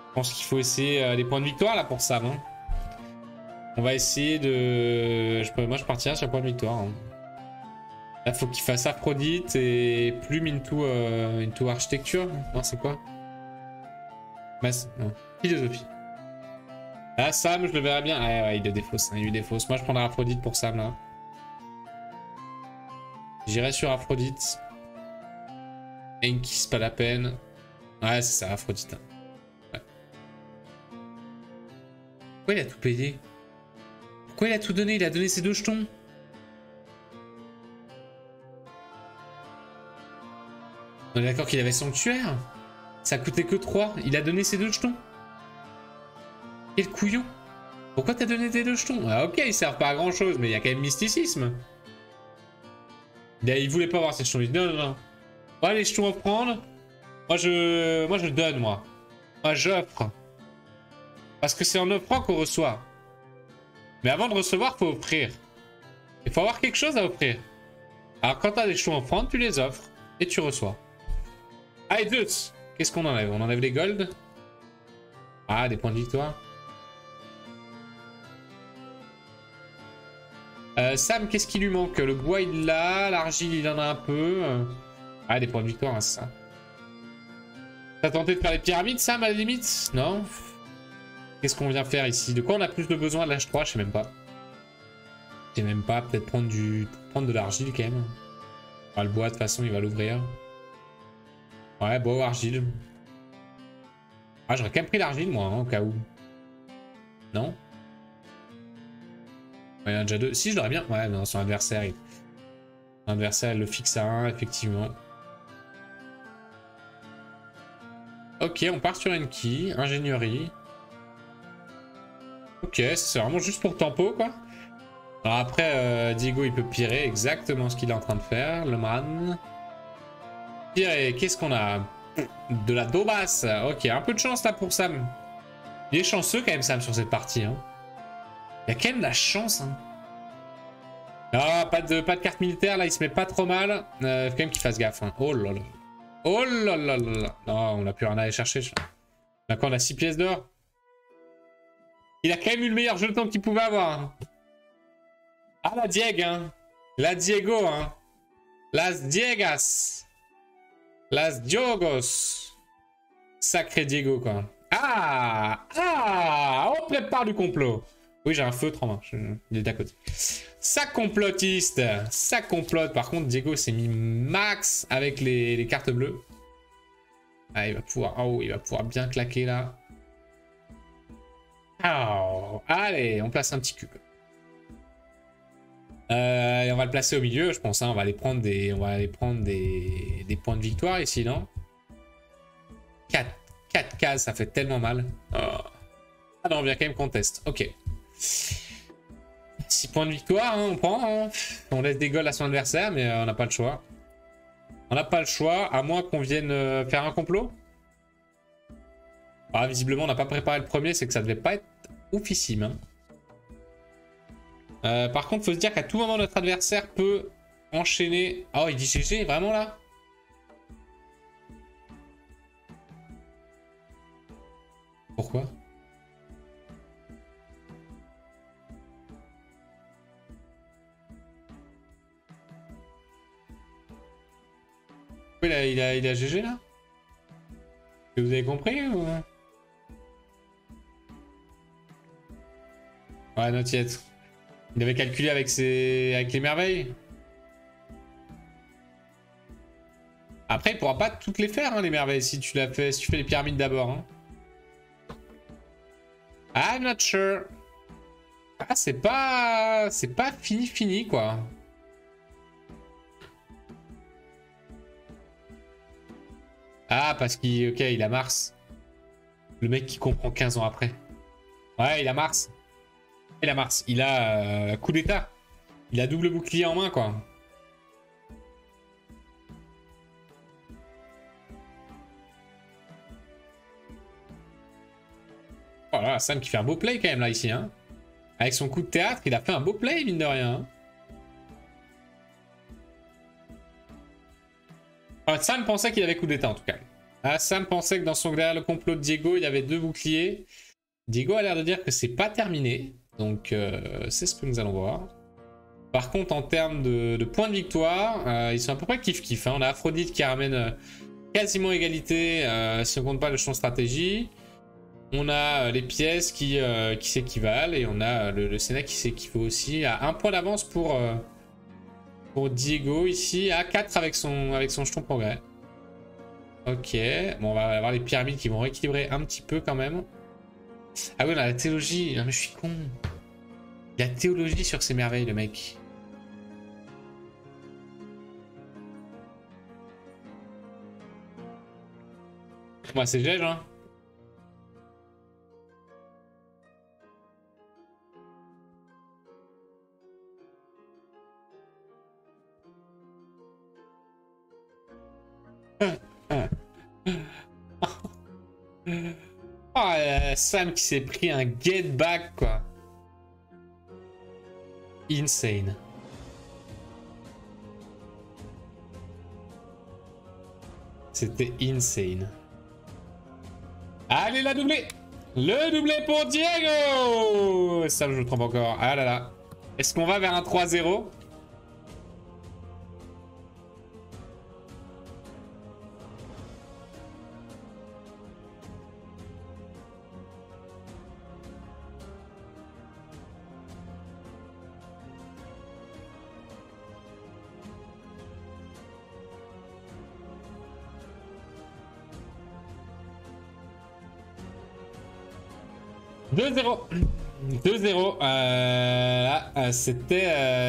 Je pense qu'il faut essayer les points de victoire, là, pour ça, non? On va essayer de... Moi, je partirai sur point de victoire. Hein. Là, faut qu'il fasse Aphrodite et plume into architecture. Non, c'est quoi? Non. Philosophie. Là, Sam, je le verrais bien. Ah ouais, il le défausse. Hein. Il lui défausse. Moi, je prendrai Aphrodite pour Sam, là. J'irai sur Aphrodite. Enki, c'est pas la peine. Ouais, c'est ça, Aphrodite. Ouais. Pourquoi il a tout payé? Pourquoi il a tout donné? Il a donné ses 2 jetons. On est d'accord qu'il avait sanctuaire. Ça coûtait que 3. Il a donné ses 2 jetons. Quel couillon. Pourquoi t'as donné tes 2 jetons? Ah ok, ils servent pas à grand chose, mais il y a quand même mysticisme. Il voulait pas avoir ces jetons. Il dit non, non, non. Ouais, les jetons à prendre. Moi je donne, moi. Moi j'offre. Parce que c'est en offrant qu'on reçoit. Mais avant de recevoir, faut offrir. Il faut avoir quelque chose à offrir. Alors quand t'as des jetons à prendre, tu les offres. Et tu reçois. Allez, Zeus. Qu'est-ce qu'on enlève? On enlève les golds. Ah, des points de victoire. Sam, qu'est-ce qui lui manque? Le bois, il l'a. L'argile, il en a un peu. Ah, des points de victoire, hein, c'est ça. T'as tenté de faire les pyramides, Sam, à la limite? Non? Qu'est-ce qu'on vient faire ici? De quoi on a plus de besoin de l'âge 3? Je sais même pas. Je sais même pas. Peut-être prendre de l'argile, quand même. Ah, le bois, de toute façon, il va l'ouvrir. Ouais, bois ou argile. Ah, j'aurais quand même pris l'argile, moi, hein, au cas où. Non? Ouais, il y en a déjà 2. Si, je l'aurais bien. Ouais, non, son adversaire, son adversaire, elle le fixe à 1, effectivement. Ok, on part sur Enki. Ingénierie. Ok, c'est vraiment juste pour tempo, quoi. Alors après, Diego, il peut pirer exactement ce qu'il est en train de faire. Le man. Pirer, qu'est-ce qu'on a? De la daubasse. Ok, un peu de chance, là, pour Sam. Il est chanceux, quand même, Sam, sur cette partie, hein. Il y a quand même de la chance, hein. Ah, pas de carte militaire, là, il se met pas trop mal. Faut quand même qu'il fasse gaffe, hein. Oh là là. Oh là là là là. Non, on n'a plus rien à aller chercher. D'accord, on a 6 pièces d'or. Il a quand même eu le meilleur jeton qu'il pouvait avoir. Hein. Ah, la Diego, hein. La Diego, hein. Las Diegas. Las Diogos. Sacré Diego, quoi. Ah! Ah! On prépare du complot. Oui, j'ai un feutre en main. Il est d'à côté. Ça complotiste. Ça complote. Par contre, Diego s'est mis max avec les cartes bleues. Ah, il va pouvoir... Oh, il va pouvoir bien claquer, là. Oh. Allez, on place un petit cube. Et on va le placer au milieu, je pense. Hein. On va aller prendre des points de victoire ici, non? 4 cases, ça fait tellement mal. Oh. Ah non, on vient quand même qu'on teste. Ok. 6 points de victoire, hein, on prend. Hein. On laisse des goals à son adversaire, mais on n'a pas le choix. On n'a pas le choix, à moins qu'on vienne faire un complot. Ah, visiblement, on n'a pas préparé le premier, c'est que ça devait pas être oufissime. Hein. Par contre, faut se dire qu'à tout moment, notre adversaire peut enchaîner. Oh, il dit GG, vraiment là? Pourquoi? Il a GG là? Vous avez compris ou... Ouais, not yet. Il avait calculé avec les merveilles. Après, il pourra pas toutes les faire, hein, les merveilles, si tu fais les pyramides d'abord. Hein. I'm not sure. Ah, c'est pas fini, quoi. Ah, parce qu'il a Mars. Le mec qui comprend 15 ans après. Ouais, il a Mars. Il a Mars. Il a coup d'état. Il a double bouclier en main, quoi. Voilà, Sam qui fait un beau play quand même là ici. Hein. Avec son coup de théâtre, il a fait un beau play, mine de rien. Hein. Enfin, Sam pensait qu'il avait coup d'état en tout cas. Ah, Sam pensait que dans son derrière le complot de Diego, il avait 2 boucliers. Diego a l'air de dire que c'est pas terminé. Donc c'est ce que nous allons voir. Par contre, en termes de points de victoire, ils sont à peu près kiff-kiff. Hein. On a Aphrodite qui ramène quasiment égalité si on compte pas le champ stratégie. On a les pièces qui s'équivalent et on a le Sénat qui s'équivaut aussi à 1 point d'avance pour Pour Diego ici, à 4 avec son jeton progrès. Ok, bon on va avoir les pyramides qui vont rééquilibrer un petit peu quand même. Ah oui on a la théologie, non mais je suis con. Il y a théologie sur ces merveilles le mec. Moi c'est GG hein. Oh, Sam qui s'est pris un get back quoi. Insane. C'était insane. Allez la doublée. Le doublé pour Diego. Sam je me trompe encore. Ah là là. Est-ce qu'on va vers un 3-0?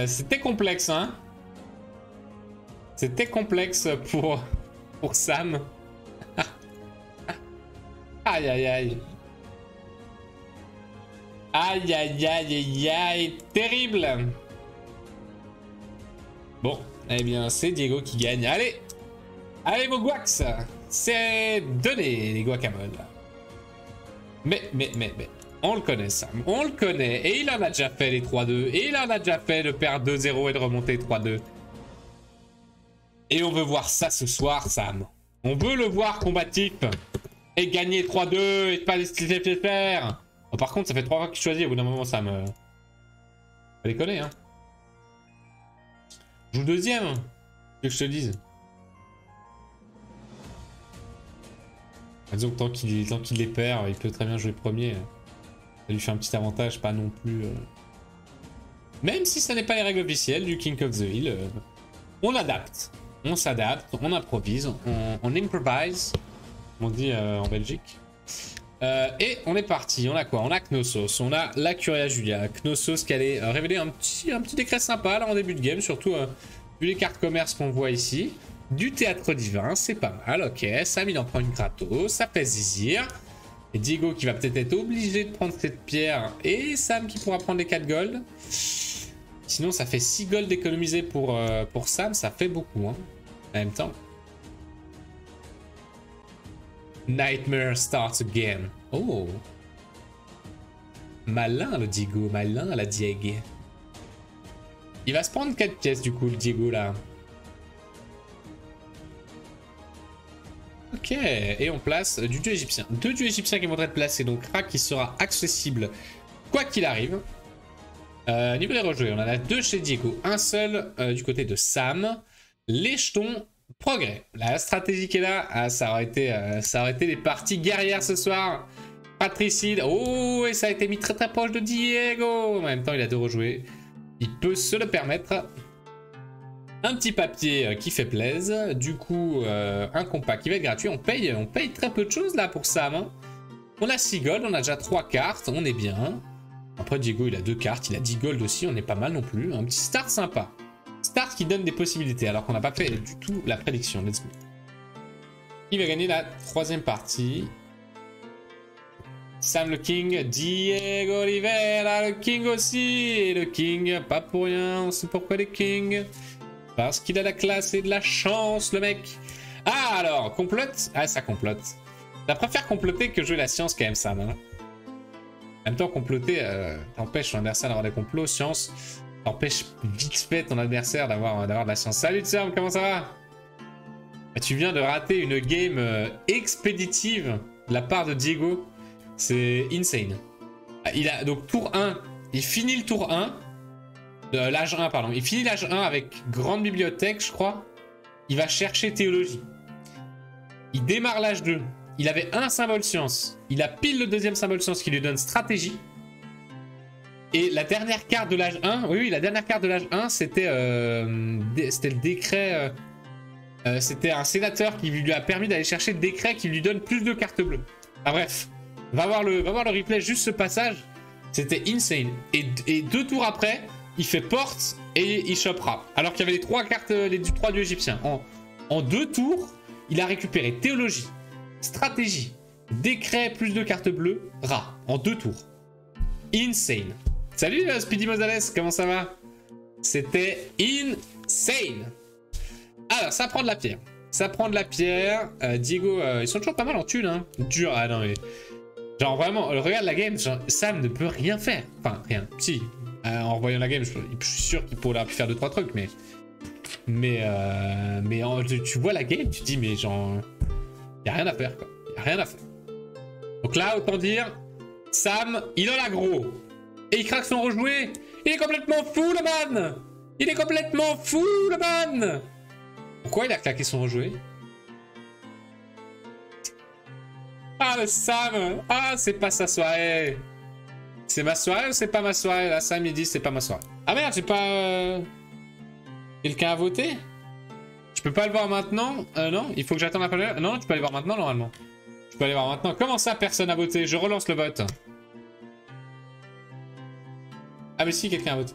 C'était complexe, hein. C'était complexe pour Sam. Aïe, aïe, aïe. Aïe, aïe, aïe, aïe, aïe. Terrible. Bon, eh bien, c'est Diego qui gagne. Allez. Allez, vos guax. C'est donné, les guacamoles. Mais. On le connaît, Sam. On le connaît. Et il en a déjà fait les 3-2. Et il en a déjà fait de perdre 2-0 et de remonter 3-2. Et on veut voir ça ce soir, Sam. On veut le voir combatif. Et gagner 3-2 et pas laisser faire. Oh, par contre, ça fait 3 fois qu'il choisit. Au bout d'un moment, Sam. Pas déconner, hein. Joue deuxième. Que je te dise. Disons que tant qu'il les perd, il peut très bien jouer premier. Ça lui fait un petit avantage, pas non plus... Même si ça n'est pas les règles officielles du King of the Hill, on adapte. On s'adapte, on improvise, on improvise, comme on dit en Belgique. Et on est parti, on a quoi? On a Knossos, on a la Curia Julia. Knossos qui allait révéler un petit décret sympa là en début de game, surtout vu les cartes commerce qu'on voit ici. Du théâtre divin, c'est pas mal, ok. Sam il en prend une gratos, ça fait zizir. Et Diego qui va peut-être être obligé de prendre cette pierre. Et Sam qui pourra prendre les 4 gold. Sinon ça fait 6 gold économisés pour Sam, ça fait beaucoup hein. En même temps. Nightmare starts again. Oh. Malin le Diego, malin la Diego. Il va se prendre 4 pièces du coup le Diego là. Ok, et on place du dieu égyptien. 2 dieux égyptiens qui vont être placés, donc Ra qui sera accessible quoi qu'il arrive. Niveau des rejoués, on en a 2 chez Diego, un seul du côté de Sam. Les jetons progrès. La stratégie qui est là, ça aurait été les parties guerrières ce soir. Patricide, oh, et ça a été mis très proche de Diego. En même temps, il a 2 rejoués. Il peut se le permettre. Un petit papier qui fait plaisir. Du coup, un compas qui va être gratuit. On paye très peu de choses là pour Sam. Hein. On a 6 gold, on a déjà 3 cartes. On est bien. Après, Diego, il a 2 cartes. Il a 10 gold aussi. On est pas mal non plus. Un petit start sympa. Start qui donne des possibilités alors qu'on n'a pas fait du tout la prédiction. Let's go. Qui va gagner la 3e partie? Sam le King, Diego Oliveira, le King aussi. Et le King, pas pour rien. On sait pourquoi les Kings. Parce qu'il a la classe et de la chance, le mec. Ah, alors, complote. Ah, ça complote. Ça préfère comploter que jouer la science, quand même, Sam. Hein. En même temps, comploter, t'empêche ton adversaire d'avoir des complots. Science, t'empêche vite fait ton adversaire d'avoir de la science. Salut, Sam, comment ça va? Tu viens de rater une game expéditive de la part de Diego. C'est insane. Il a donc tour 1. Il finit le tour 1. L'âge 1, pardon. Il finit l'âge 1 avec grande bibliothèque, je crois. Il va chercher théologie. Il démarre l'âge 2. Il avait un symbole science. Il a pile le 2e symbole science qui lui donne stratégie. Et la dernière carte de l'âge 1, oui, la dernière carte de l'âge 1, c'était le décret. C'était un sénateur qui lui a permis d'aller chercher le décret qui lui donne plus de cartes bleues. Ah bref, va voir le replay, juste ce passage. C'était insane. Et 2 tours après, il fait porte et il chopera. Alors qu'il y avait les 3 cartes, les 3 dieux égyptiens. En 2 tours, il a récupéré théologie, stratégie, décret plus de cartes bleues, rat. En 2 tours. Insane. Salut Speedy Mozales, comment ça va? C'était insane. Alors, ça prend de la pierre. Ça prend de la pierre. Diego, ils sont toujours pas mal en thunes, hein. Dur, ah non mais... Genre vraiment, regarde la game, genre, Sam ne peut rien faire. Enfin, rien. Si, en revoyant la game, je suis sûr qu'il pourrait pu faire 2-3 trucs, mais... tu vois la game, tu te dis, mais genre... Y a rien à faire, quoi. Y a rien à faire. Donc là, autant dire, Sam, il en a gros. Et il craque son rejoué. Il est complètement fou, le man. Il est complètement fou, le man. Pourquoi il a claqué son rejoué? Ah, le Sam. Ah, c'est pas sa soirée. C'est ma soirée ou c'est pas ma soirée? Là, Sam, il dit c'est pas ma soirée. Ah merde, j'ai pas... Quelqu'un a voté? Je peux pas le voir maintenant? Non, il faut que j'attende un peu. Non, tu peux aller voir maintenant, normalement. Je peux aller voir maintenant. Comment ça, personne a voté? Je relance le vote. Ah mais si, quelqu'un a voté.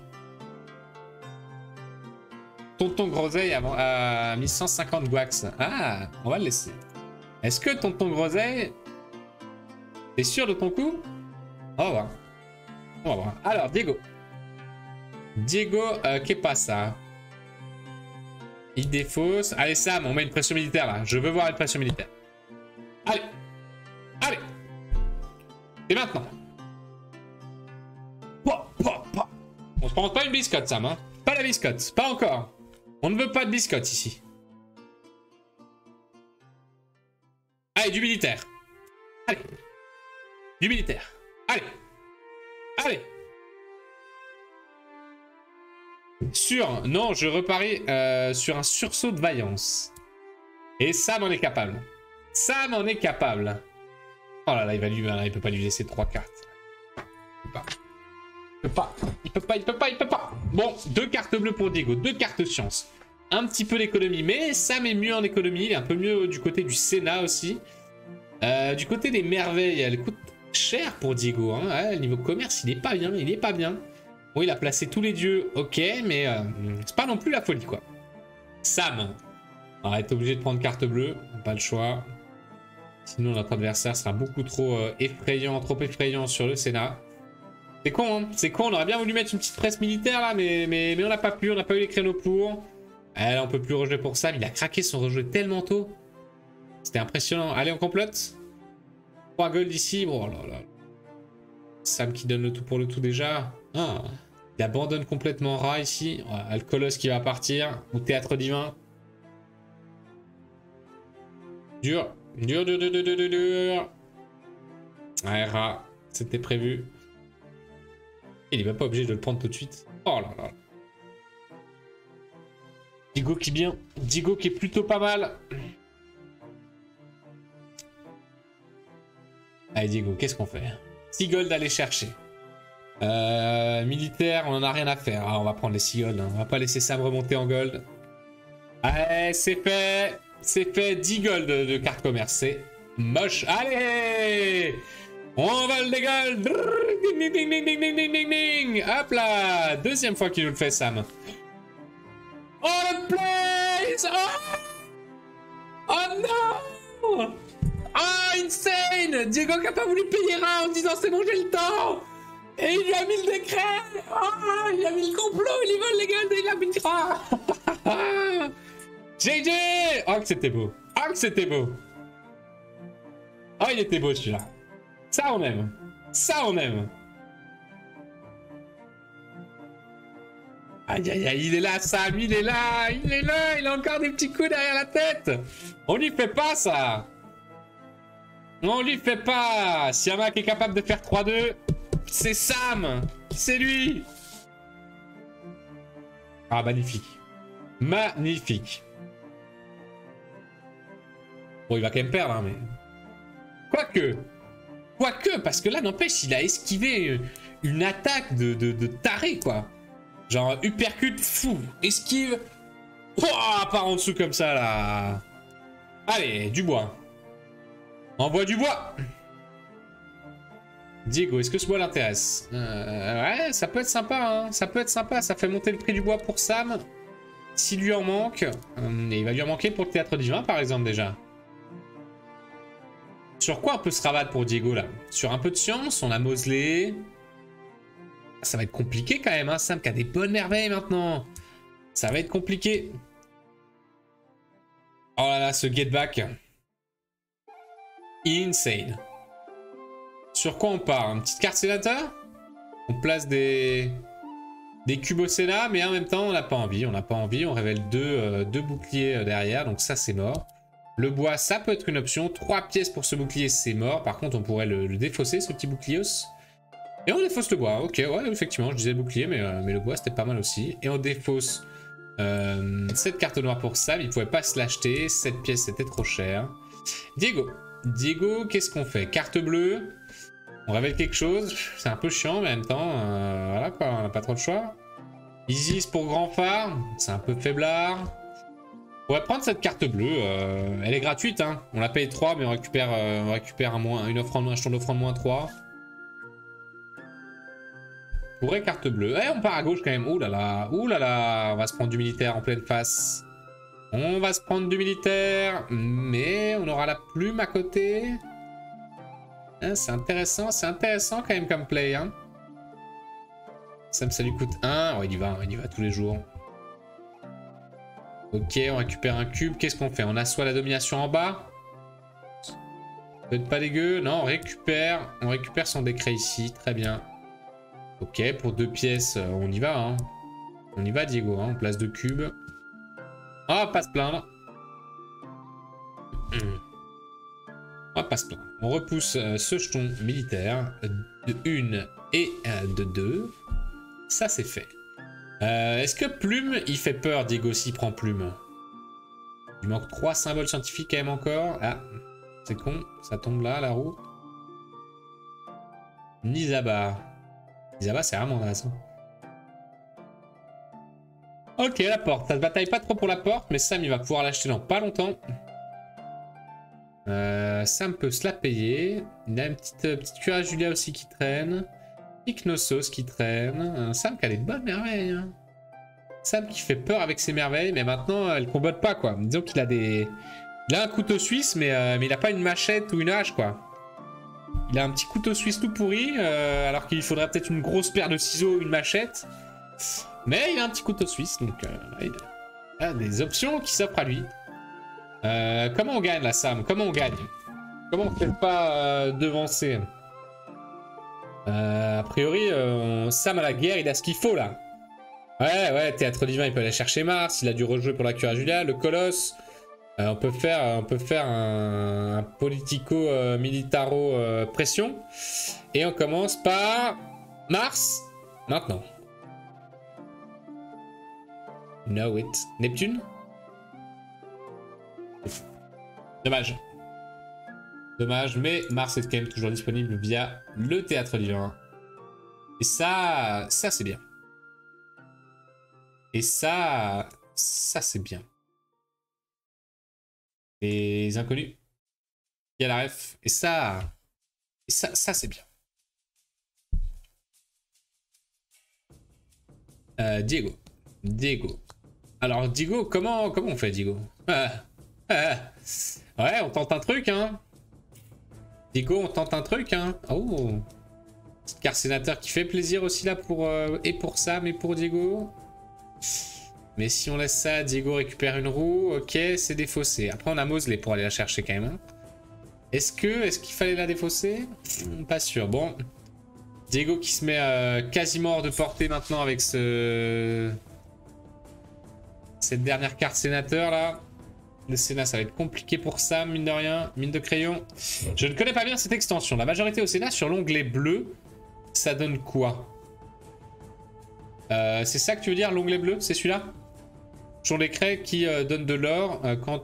Tonton Groseille a mis 150 guax. Ah, on va le laisser. Est-ce que Tonton Groseille... T'es sûr de ton coup? On va voir. On va voir. Alors, Diego. Diego, qu'est pas ça? Idée fausse. Allez, Sam, on met une pression militaire, là. Je veux voir une pression militaire. Allez. Allez. Et maintenant. On se prend pas une biscotte, Sam, hein. Pas la biscotte. Pas encore. On ne veut pas de biscotte, ici. Allez, du militaire. Allez. Du militaire. Allez. Allez. Sur... Non, je reparie sur un sursaut de vaillance. Et Sam en est capable. Sam en est capable. Oh là là, il peut pas lui laisser 3 cartes. Il peut pas. Bon, 2 cartes bleues pour Diego, 2 cartes science. Un petit peu d'économie, mais Sam est mieux en économie. Il est un peu mieux du côté du Sénat aussi. Du côté des merveilles, elle coûte cher pour Diego. Hein. Ouais, niveau commerce, il est pas bien. Bon, il a placé tous les dieux, ok, mais c'est pas non plus la folie, quoi. Sam, on va être obligé de prendre carte bleue, pas le choix. Sinon, notre adversaire sera beaucoup trop effrayant sur le Sénat. C'est con, hein. C'est con, on aurait bien voulu mettre une petite presse militaire, là, mais on n'a pas pu, on n'a pas eu les créneaux pour. Là, on peut plus rejouer pour Sam, il a craqué son rejoué tellement tôt. C'était impressionnant. Allez, on complote. 3 gold ici, oh là là. Sam qui donne le tout pour le tout déjà. Ah, il abandonne complètement Ra ici. Voilà, le colosse qui va partir. Au théâtre divin. Dur. Ouais, Ra, c'était prévu. Il est même pas obligé de le prendre tout de suite. Oh là là. Diego qui bien. Diego qui est plutôt pas mal. Allez Diego, qu'est-ce qu'on fait? 6 gold à aller chercher. Militaire, on en a rien à faire. Ah, on va prendre les 6 gold. Hein. On va pas laisser Sam remonter en gold. Allez, c'est fait. C'est fait. 10 gold de carte commerce. C'est moche. Allez, on vole des gold. Ding, ding, ding, ding, ding, ding, ding, ding. Hop là. Deuxième fois qu'il nous le fait, Sam. Oh, le place. Oh non. Ah, insane. Diego qui a pas voulu payer Ra en disant c'est bon, j'ai le temps. Et il lui a mis le décret. Oh, il a mis le complot, il vole les gueules et il a mis le Ra. GG. Oh, que c'était beau. Oh, que c'était beau. Oh, il était beau celui-là. Ça, on aime. Ça, on aime. Aïe, aïe, aïe, il est là, Sam, il est là. Il a encore des petits coups derrière la tête. On lui fait pas ça. On lui fait pas. Si un mec est capable de faire 3-2, c'est Sam. C'est lui. Ah, magnifique. Magnifique. Bon, il va quand même perdre, hein, mais... Quoique, parce que là, n'empêche, il a esquivé une attaque de taré, quoi. Genre, uppercut, fou, esquive. Pouah, part en dessous comme ça, là. Allez, du bois. Envoie du bois. Diego, est-ce que ce bois l'intéresse? Ouais, ça peut être sympa, hein. Ça peut être sympa. Ça fait monter le prix du bois pour Sam. S'il lui en manque. Et il va lui en manquer pour le théâtre divin, par exemple, déjà. Sur quoi on peut se rabattre pour Diego, là? Sur un peu de science, on a Mosley. Ça va être compliqué, quand même, hein. Sam qui a des bonnes merveilles, maintenant. Ça va être compliqué. Oh là là, ce get back. Insane. Sur quoi on part? Une petite carte sénateur? On place des cubes au Sénat, mais en même temps, on n'a pas envie. On n'a pas envie. On révèle deux boucliers derrière, donc ça, c'est mort. Le bois, ça peut être une option. 3 pièces pour ce bouclier, c'est mort. Par contre, on pourrait le défausser, ce petit bouclier. Et on défausse le bois. Ok, ouais, effectivement, je disais le bouclier, mais le bois, c'était pas mal aussi. Et on défausse cette carte noire pour Sam. Il pouvait pas se l'acheter. Cette pièce, c'était trop cher. Diego. Diego, qu'est-ce qu'on fait? Carte bleue. On révèle quelque chose. C'est un peu chiant, mais en même temps, voilà quoi, on n'a pas trop le choix. Isis pour grand phare. C'est un peu faiblard. On pourrait prendre cette carte bleue. Elle est gratuite, hein. On la paye 3, mais on récupère une offrande, un jeton d'offrande moins 3. Pourrait carte bleue. Eh, on part à gauche quand même. Ouh là là. Ouh là là. On va se prendre du militaire en pleine face. On va se prendre du militaire. Mais on aura la plume à côté. Hein, c'est intéressant quand même comme play. Hein. Ça lui coûte 1. Oh, il y va tous les jours. Ok, on récupère un cube. Qu'est-ce qu'on fait? On assoit la domination en bas. Peut-être pas dégueu. Non, on récupère son décret ici. Très bien. Ok, pour 2 pièces, on y va. Hein. On y va, Diego. Hein. On place 2 cubes. On va pas se plaindre. On va pas se plaindre. On repousse ce jeton militaire de 1 et de 2. Ça, c'est fait. Est-ce que plume, il fait peur, Diego, s'il prend plume? Il manque 3 symboles scientifiques quand même encore. Ah, c'est con. Ça tombe là, la roue. Nizaba. Nizaba, c'est vraiment intéressant. Ok, la porte. Ça se bataille pas trop pour la porte, mais Sam, il va pouvoir l'acheter dans pas longtemps. Sam peut se la payer. Il a une petite cuirasse Julia aussi qui traîne. Hypnosos qui traîne. Sam qui a des bonnes merveilles. Hein. Sam qui fait peur avec ses merveilles, mais maintenant, elle combatte pas, quoi. Disons qu'il a des... Il a un couteau suisse, mais il a pas une machette ou une hache, quoi. Il a un petit couteau suisse tout pourri, alors qu'il faudrait peut-être une grosse paire de ciseaux, une machette. Mais il a un petit couteau suisse, donc il a des options qui s'offrent à lui. Comment on gagne là, Sam? Comment on gagne? Comment on fait pas devancer? A priori, Sam à la guerre, il a ce qu'il faut là. Ouais, théâtre divin, il peut aller chercher Mars. Il a du rejeu pour la cuirasse Julia, le colosse. On peut faire un politico-militaro pression. Et on commence par Mars. Maintenant. Know it. Neptune. Dommage. Dommage, mais Mars est quand même toujours disponible via le théâtre divin. Et ça c'est bien. Et ça c'est bien. Les inconnus. Il y a la ref. Et ça c'est bien. Diego. Alors Diego, comment on fait, Diego? Ouais, on tente un truc, hein. Diego, on tente un truc, hein. Oh. Petite carte sénateur qui fait plaisir aussi là et pour Sam et pour Diego. Mais si on laisse ça, Diego récupère une roue. Ok, c'est défaussé. Après, on a Mosley pour aller la chercher quand même. Hein. Est-ce qu'il fallait la défausser? Pas sûr. Bon. Diego qui se met quasiment hors de portée maintenant avec cette dernière carte sénateur là. Le Sénat, ça va être compliqué pour Sam, mine de rien. Mine de crayon. Je ne connais pas bien cette extension. La majorité au Sénat, sur l'onglet bleu, ça donne quoi? C'est ça que tu veux dire, l'onglet bleu? C'est celui-là? Jeton décret qui donne de l'or quand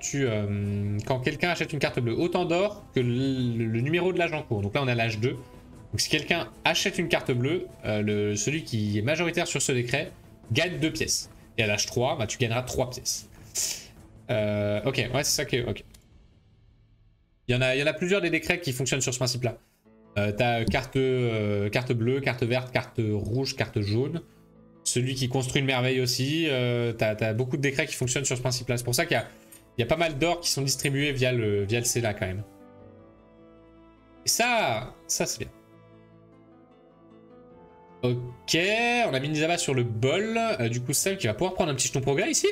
quelqu'un achète une carte bleue. Autant d'or que le numéro de l'âge en cours. Donc là, on a l'âge 2. Donc si quelqu'un achète une carte bleue, celui qui est majoritaire sur ce décret gagne 2 pièces. Et à l'âge 3, bah, tu gagneras 3 pièces. Ok, ouais, c'est ça qui est... Ok. Il y en a plusieurs des décrets qui fonctionnent sur ce principe-là. T'as carte bleue, carte verte, carte rouge, carte jaune. Celui qui construit une merveille aussi. T'as beaucoup de décrets qui fonctionnent sur ce principe-là. C'est pour ça qu'il y a pas mal d'or qui sont distribués via le CELA quand même. Et ça c'est bien. Ok, on a mis Nizaba sur le bol. Du coup, Sam qui va pouvoir prendre un petit jeton progrès ici.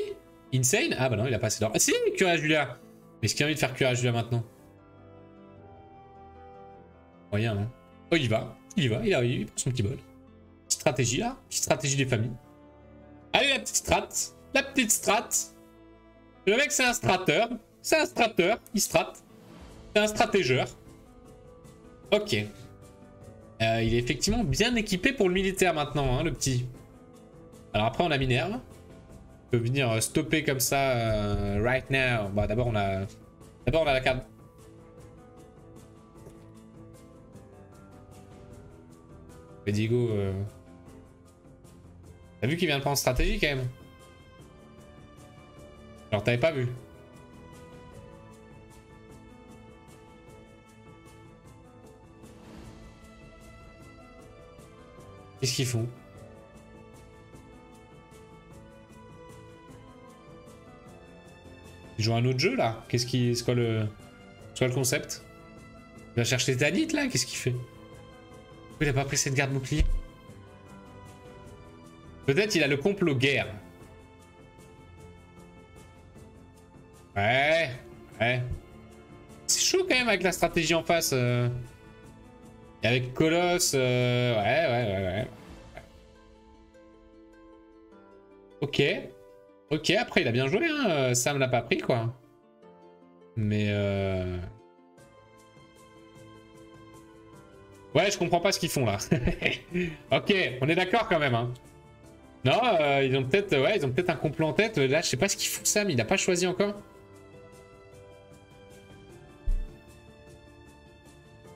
Insane. Ah bah non, il a pas assez d'or. Ah si, cuire à Julia. Mais est-ce qu'il a envie de faire cuire à Julia maintenant? Moyen, hein. Oh, il va, il prend son petit bol. Petite stratégie là, petite stratégie des familles. Allez, la petite strat. La petite strat. Le mec, c'est un strateur. C'est un strateur, il strat. C'est un stratégeur. Ok. Il est effectivement bien équipé pour le militaire maintenant, hein, le petit. Alors après, on a Minerve. On peut venir stopper comme ça, right now. Bah, d'abord, on a la carte. Mais Diego... T'as vu qu'il vient de prendre stratégie quand même? Alors t'avais pas vu. Qu'est-ce qu'ils font? Ils jouent à un autre jeu là? C'est quoi le concept? Il va chercher Tanit là? Qu'est-ce qu'il fait? Il a pas pris cette garde bouclier. Peut-être il a le complot guerre. Ouais. C'est chaud quand même avec la stratégie en face. Et avec Colosse. Ouais. Ok, après il a bien joué, hein. Sam l'a pas pris quoi. Mais ouais, je comprends pas ce qu'ils font là. Ok, on est d'accord quand même, hein. Non, ils ont peut-être un complot en tête. Là, je sais pas ce qu'ils font, Sam. Il n'a pas choisi encore.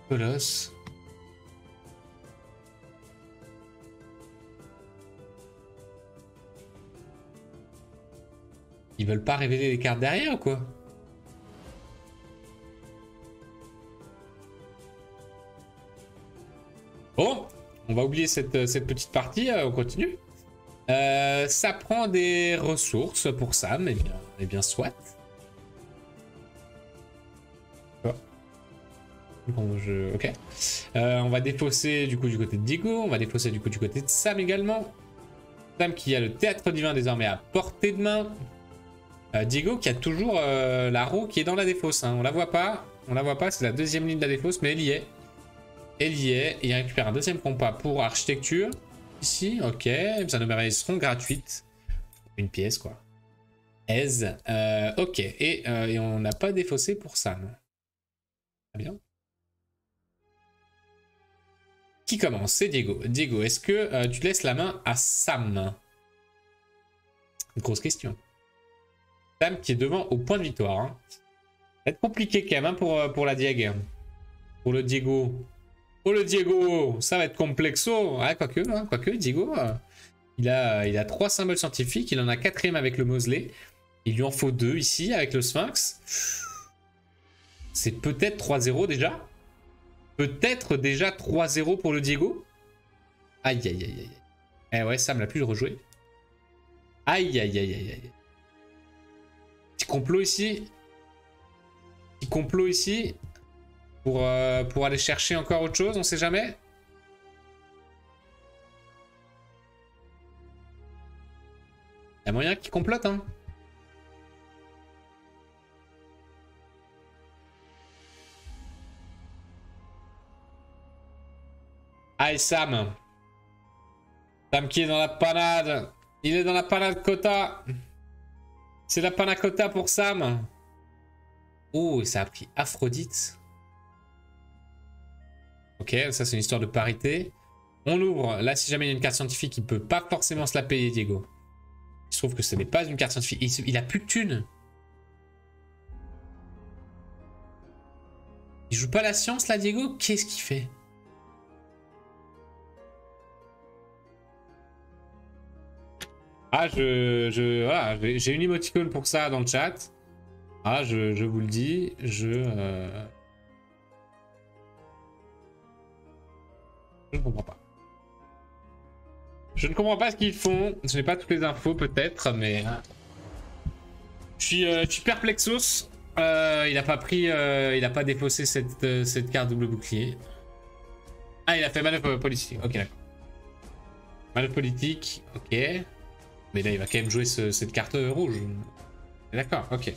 Colosse. Ils veulent pas révéler les cartes derrière ou quoi? Bon, on va oublier cette petite partie. On continue. Ça prend des ressources pour Sam, eh bien soit. Bon, ok. On va défausser du coup du côté de Diego, on va défausser du coup du côté de Sam également. Sam qui a le théâtre divin désormais à portée de main. Diego qui a toujours la roue qui est dans la défausse, hein. On la voit pas, c'est la deuxième ligne de la défausse, mais elle y est. Il récupère un deuxième compas pour architecture. Ici, ok. Les merveilles seront gratuites. Une pièce, quoi. Aise. Ok. Et on n'a pas défaussé pour Sam. Très bien. Qui commence? C'est Diego. Diego, est-ce que tu laisses la main à Sam? Une grosse question. Sam qui est devant au point de victoire. Hein. Ça va être compliqué quand même hein, pour la Diag. Pour le Diego. Oh le Diego, ça va être complexo. Ouais, quoique, Diego, il a 3 symboles scientifiques, il en a 4ème avec le Mosley. Il lui en faut 2 ici avec le Sphinx. C'est peut-être 3-0 déjà. Peut-être déjà 3-0 pour le Diego. Aïe. Eh ouais, Sam l'a pu le rejouer. Aïe. Petit complot ici. Pour aller chercher encore autre chose, on sait jamais. Il y a moyen qu'il complote, hein. Aïe, Sam. Sam qui est dans la panade. Il est dans la panade cotta. C'est la panna cotta pour Sam. Oh, ça a pris Aphrodite. Ok, ça c'est une histoire de parité. On ouvre. Là, si jamais il y a une carte scientifique, il peut pas forcément se la payer, Diego. Il se trouve que ce n'est pas une carte scientifique. Il a plus de thunes. Il joue pas la science, là, Diego? Qu'est-ce qu'il fait? Ah, voilà, j'ai une émoticône pour ça dans le chat. Ah, je vous le dis, je ne comprends pas. Je ne comprends pas ce qu'ils font. Je n'ai pas toutes les infos peut-être, mais je suis perplexos. Il a pas pris, il a pas défaussé cette carte double bouclier. Ah, il a fait manœuvre politique. Ok, d'accord. Manœuvre politique, ok. Mais là, il va quand même jouer cette carte rouge. D'accord, ok.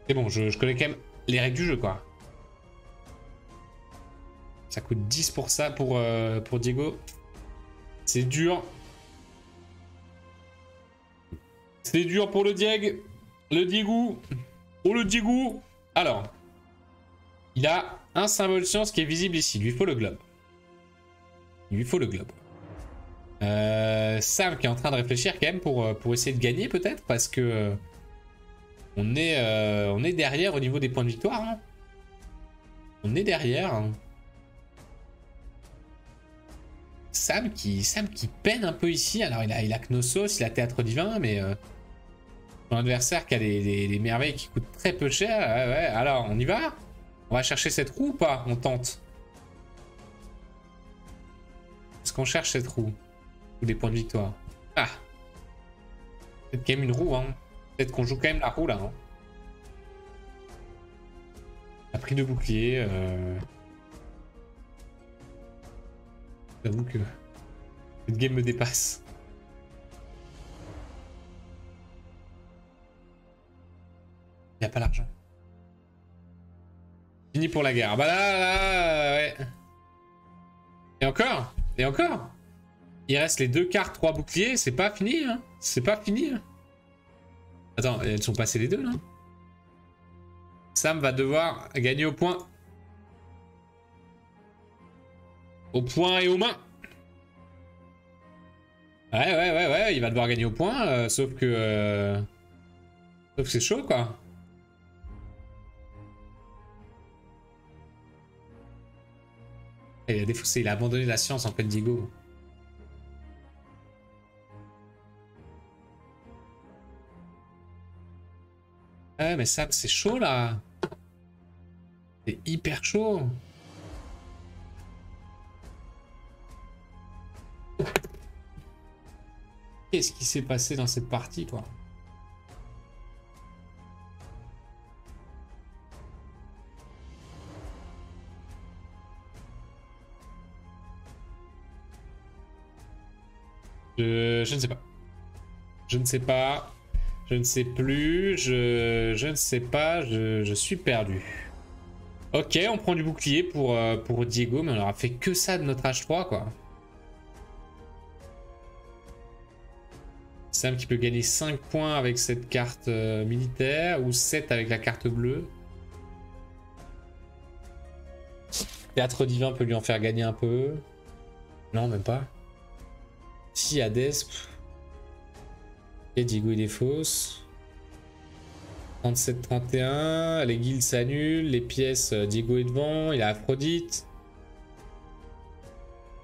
C'est bon, je connais quand même les règles du jeu, quoi. Ça coûte 10 pour ça, pour Diego. C'est dur. C'est dur pour le Diego. Le Diego. Pour le Diego. Alors. Il a un symbole science qui est visible ici. Il lui faut le globe. Il lui faut le globe. Sam qui est en train de réfléchir quand même pour essayer de gagner peut-être. Parce que... on est derrière au niveau des points de victoire. Hein. On est derrière. Hein. Sam qui peine un peu ici. Alors il a Knossos, il a Théâtre Divin, mais son adversaire qui a les merveilles qui coûtent très peu cher. Ouais. Alors on y va? On va chercher cette roue ou pas? On tente. Est-ce qu'on cherche cette roue? Ou des points de victoire? Ah! Peut-être quand même une roue, hein. Peut-être qu'on joue quand même la roue là. Hein. A pris de bouclier. J'avoue que cette game me dépasse. Il n'y a pas l'argent. Fini pour la guerre. Ah bah là, ouais. Et encore. Il reste les 2 cartes, 3 boucliers. C'est pas fini, hein. C'est pas fini. Hein. Attends, elles sont passées les 2, là. Sam va devoir gagner au point. Au point et aux mains. Ouais, il va devoir gagner au point, sauf que c'est chaud, quoi. Il a défaussé, il a abandonné la science, en fait, Diego. Ouais, mais Sam, c'est chaud, là. C'est hyper chaud. Qu'est-ce qui s'est passé dans cette partie, quoi? Je ne sais pas. Je ne sais pas. Je ne sais plus. Je ne sais pas. Je suis perdu. Ok, on prend du bouclier pour Diego, mais on aura fait que ça de notre H3, quoi. Sam qui peut gagner 5 points avec cette carte militaire, ou 7 avec la carte bleue. Théâtre Divin peut lui en faire gagner un peu. Non, même pas. Si, Hades. Et Diego il est fausse. 37-31. Les guilds s'annulent. Les pièces, Diego est devant. Il a Aphrodite.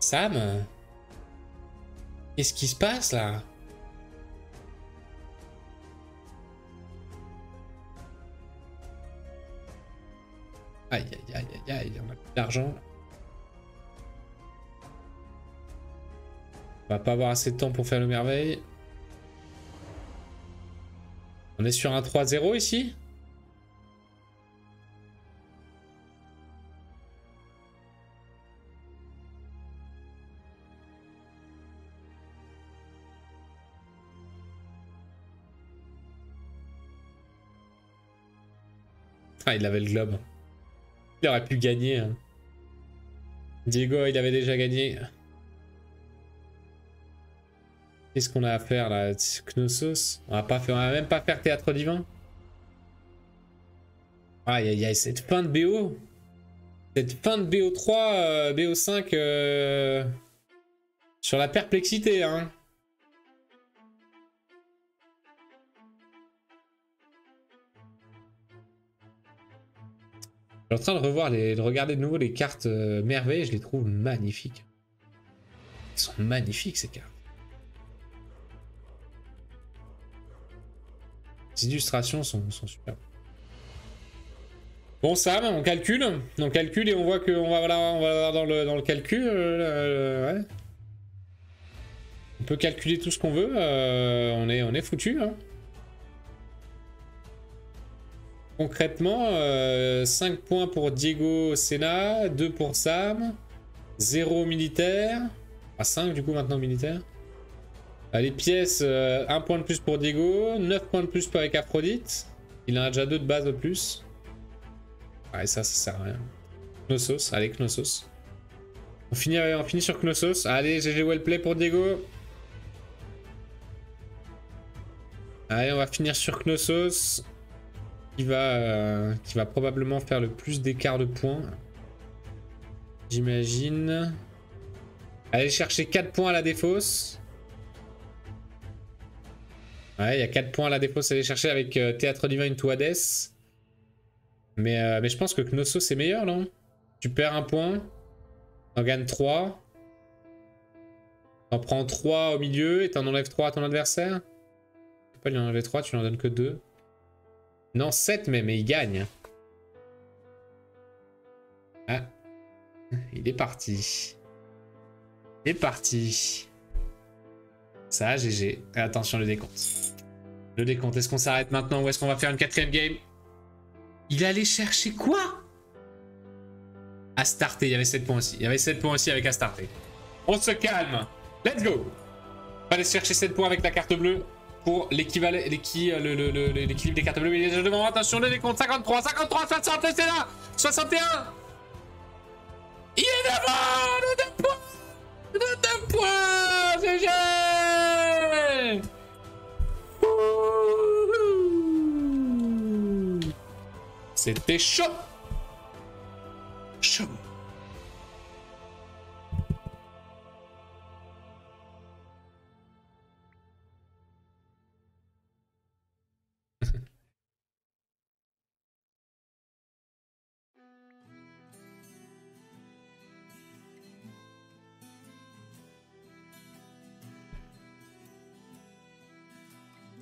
Sam? Qu'est-ce qui se passe là? Aïe, on a plus d'argent. On va pas avoir assez de temps pour faire le merveille. On est sur un 3-0 ici? Ah, il avait le globe. Il aurait pu gagner. Hein. Diego, il avait déjà gagné. Qu'est-ce qu'on a à faire là? Knossos? On va même pas faire Théâtre Divin. Aïe, cette fin de BO. Cette fin de BO3, BO5 sur la perplexité, hein. Je suis en train de regarder de nouveau les cartes merveilles, je les trouve magnifiques. Elles sont magnifiques ces cartes. Les illustrations sont super. Bon Sam, on calcule et on voit qu'on va, voilà, on va voir dans le calcul. Ouais. On peut calculer tout ce qu'on veut, on est foutu. Hein. Concrètement, 5 points pour Diego Senna, 2 pour Sam, 0 militaire, 5 du coup maintenant militaire. Les pièces, 1 point de plus pour Diego, 9 points de plus avec Aphrodite. Il en a déjà 2 de base de plus. Ouais, ça sert à rien. Knossos, allez Knossos. On finit sur Knossos. Allez, GG Wellplay pour Diego. Allez, on va finir sur Knossos. Qui va probablement faire le plus d'écart de points. J'imagine. Allez chercher 4 points à la défausse. Ouais, il y a 4 points à la défausse à aller chercher avec Théâtre Divin into Hades. Mais je pense que Knossos c'est meilleur, non? Tu perds 1 point. T'en gagnes 3. T'en prends 3 au milieu et t'en enlèves 3 à ton adversaire. Tu peux pas lui en enlever 3, tu lui en donnes que 2. Non, 7 mais il gagne. Ah. Il est parti. Il est parti. Ça, GG. Et attention, le décompte. Le décompte, est-ce qu'on s'arrête maintenant ou est-ce qu'on va faire une 4ème game? Il allait chercher quoi? Astarté, il y avait 7 points aussi. Il y avait 7 points aussi avec Astarté. On se calme. Let's go. On va aller chercher 7 points avec la carte bleue pour l'équilibre des cartes bleues. Il est déjà devant. Attention, le décompte. 53, 60, c'est là. 61. Il est devant. Le 2 points. Le 2 points. GG. C'était chaud. Chaud.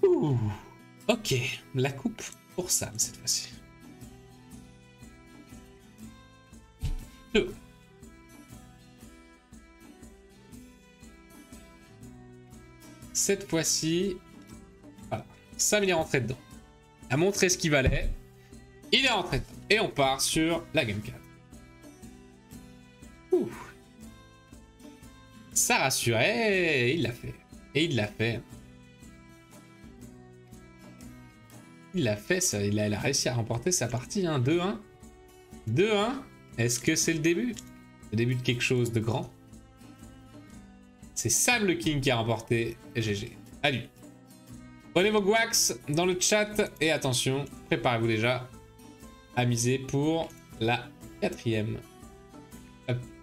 Ouh. Ok, la coupe pour Sam cette fois-ci. 2. Cette fois-ci, voilà. Sam il est rentré dedans. A montré ce qu'il valait. Il est rentré dedans. Et on part sur la game 4. Ouh. Ça rassurait. Et il l'a fait. Et il l'a fait. Il l'a fait, ça, il a réussi à remporter sa partie. Hein. 2-1. 2-1. Est-ce que c'est le début? Le début de quelque chose de grand? C'est Sam le King qui a remporté. Et GG. À lui. Prenez vos guax dans le chat. Et attention, préparez-vous déjà à miser pour la 4ème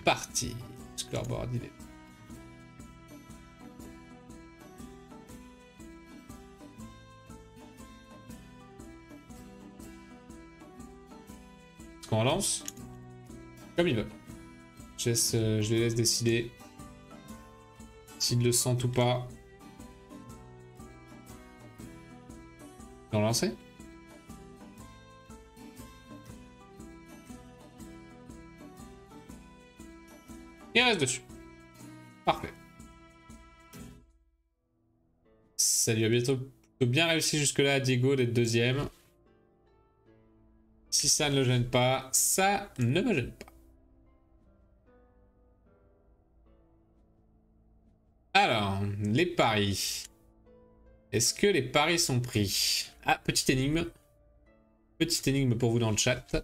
partie. Scoreboard, il est. Est-ce qu'on relance? Comme ils veulent. Je les laisse décider s'ils le sentent ou pas. On lance. Il reste dessus. Parfait. Ça lui a bientôt bien réussi jusque-là à Diego d'être 2ème. Si ça ne le gêne pas, ça ne me gêne pas. Alors, les paris. Est-ce que les paris sont pris? Ah, petite énigme. Petite énigme pour vous dans le chat.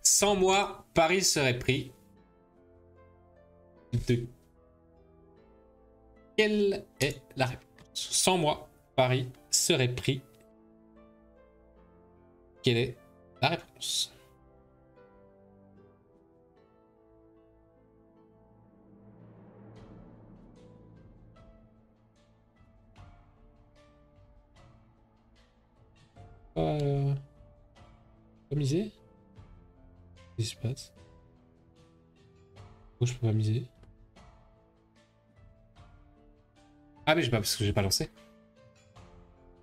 Sans moi, paris serait pris. De quelle est la réponse? Sans moi, paris serait pris. Quelle est la réponse? Pas miser? Qu'est-ce qui se passe? Pourquoi je peux pas miser? Ah mais j'ai pas parce que j'ai pas lancé.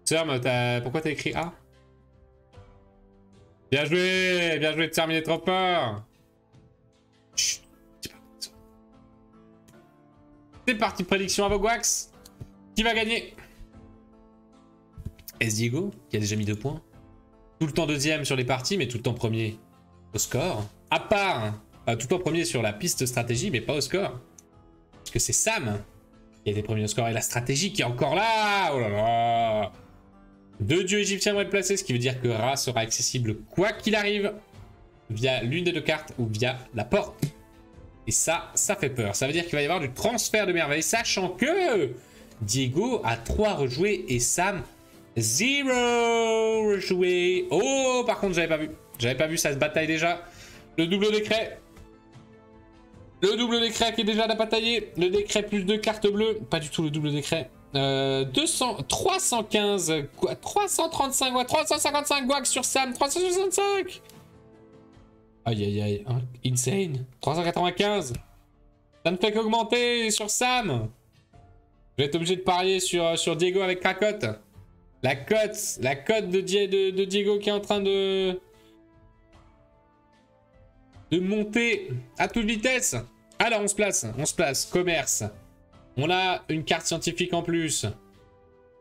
Serm, pourquoi t'as écrit A? Bien joué de terminer trop fort. Chut. C'est parti, prédiction à Voguax. Qui va gagner? S. Diego, qui a déjà mis 2 points. Tout le temps deuxième sur les parties, mais tout le temps premier au score. À part, tout le temps premier sur la piste stratégie, mais pas au score. Parce que c'est Sam qui a été premier au score. Et la stratégie qui est encore là. Oh là là. 2 dieux égyptiens vont être placés, ce qui veut dire que Ra sera accessible quoi qu'il arrive. Via l'une des 2 cartes ou via la porte. Et ça fait peur. Ça veut dire qu'il va y avoir du transfert de merveille, sachant que Diego a 3 rejoués et Sam 0 rejoués. Oh, par contre, j'avais pas vu. J'avais pas vu, ça se bataille déjà. Le double décret. Le double décret qui est déjà à batailler. Le décret plus 2 cartes bleues. Pas du tout le double décret. 315, 335, ouais, 355 guacs sur Sam, 365. Aïe aïe aïe, hein, insane. 395. Ça ne fait qu'augmenter sur Sam. Je vais être obligé de parier sur Diego avec Cracotte. La cote de Diego qui est en train de monter à toute vitesse. Alors on se place, commerce. On a une carte scientifique en plus.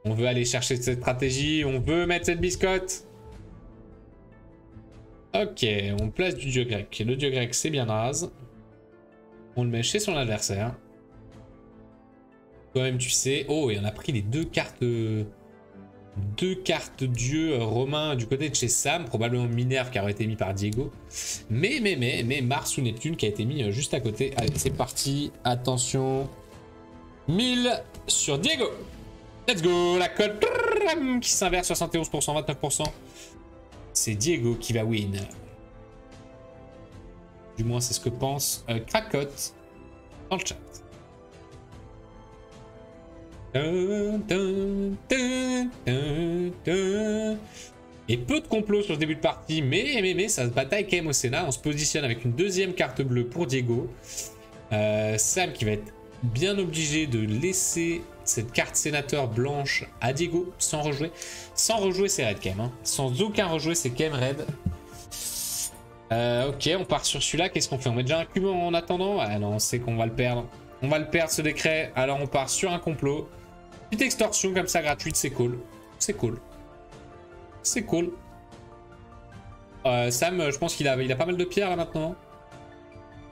On veut aller chercher cette stratégie, on veut mettre cette biscotte. Ok, on place du dieu grec. Le dieu grec, c'est bien naze. On le met chez son adversaire. Toi-même, tu sais. Oh, et on a pris les 2 cartes... 2 cartes dieux romains du côté de chez Sam. Probablement Minerve qui aurait été mis par Diego. Mais Mars ou Neptune qui a été mis juste à côté. Allez, c'est parti. Attention. 1000 sur Diego. Let's go. La cote qui s'inverse 71%, 29%. C'est Diego qui va win. Du moins, c'est ce que pense Cracotte dans le chat. Et peu de complots sur ce début de partie, mais ça se bataille quand même au Sénat. On se positionne avec une 2e carte bleue pour Diego. Sam qui va être bien obligé de laisser cette carte sénateur blanche à Diego sans rejouer. Sans rejouer, c'est raid quand même. Hein. Sans aucun rejouer, c'est quand même raid. Ok, on part sur celui-là. Qu'est-ce qu'on fait? On met déjà un cube en attendant? Ah non, on sait qu'on va le perdre. On va le perdre ce décret. Alors on part sur un complot. Petite extorsion comme ça gratuite, c'est cool. C'est cool. C'est cool. Sam, je pense qu'il a pas mal de pierres là maintenant.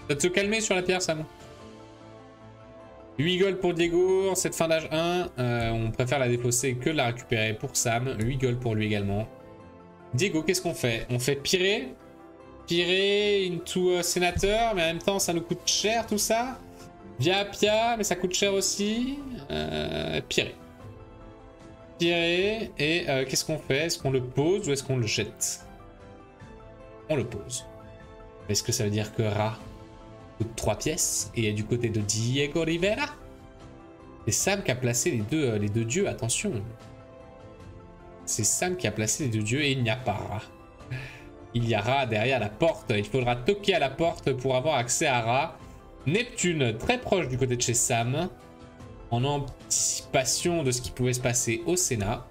Ça te se calmer sur la pierre, Sam. 8 gold pour Diego en cette fin d'âge 1. On préfère la défausser que de la récupérer pour Sam. 8 gold pour lui également. Diego, qu'est-ce qu'on fait? On fait Pirée. Pirée into sénateur, mais en même temps ça nous coûte cher tout ça. Via Pia, mais ça coûte cher aussi. Pirée. Pirée. Et qu'est-ce qu'on fait? Est-ce qu'on le pose ou est-ce qu'on le jette? On le pose. Est-ce que ça veut dire que Ra coûte 3 pièces et est du côté de Diego Rivera? C'est Sam qui a placé les deux dieux, attention. C'est Sam qui a placé les 2 dieux et il n'y a pas Ra. Il y a Ra derrière la porte. Il faudra toquer à la porte pour avoir accès à Ra. Neptune très proche du côté de chez Sam. En anticipation de ce qui pouvait se passer au Sénat.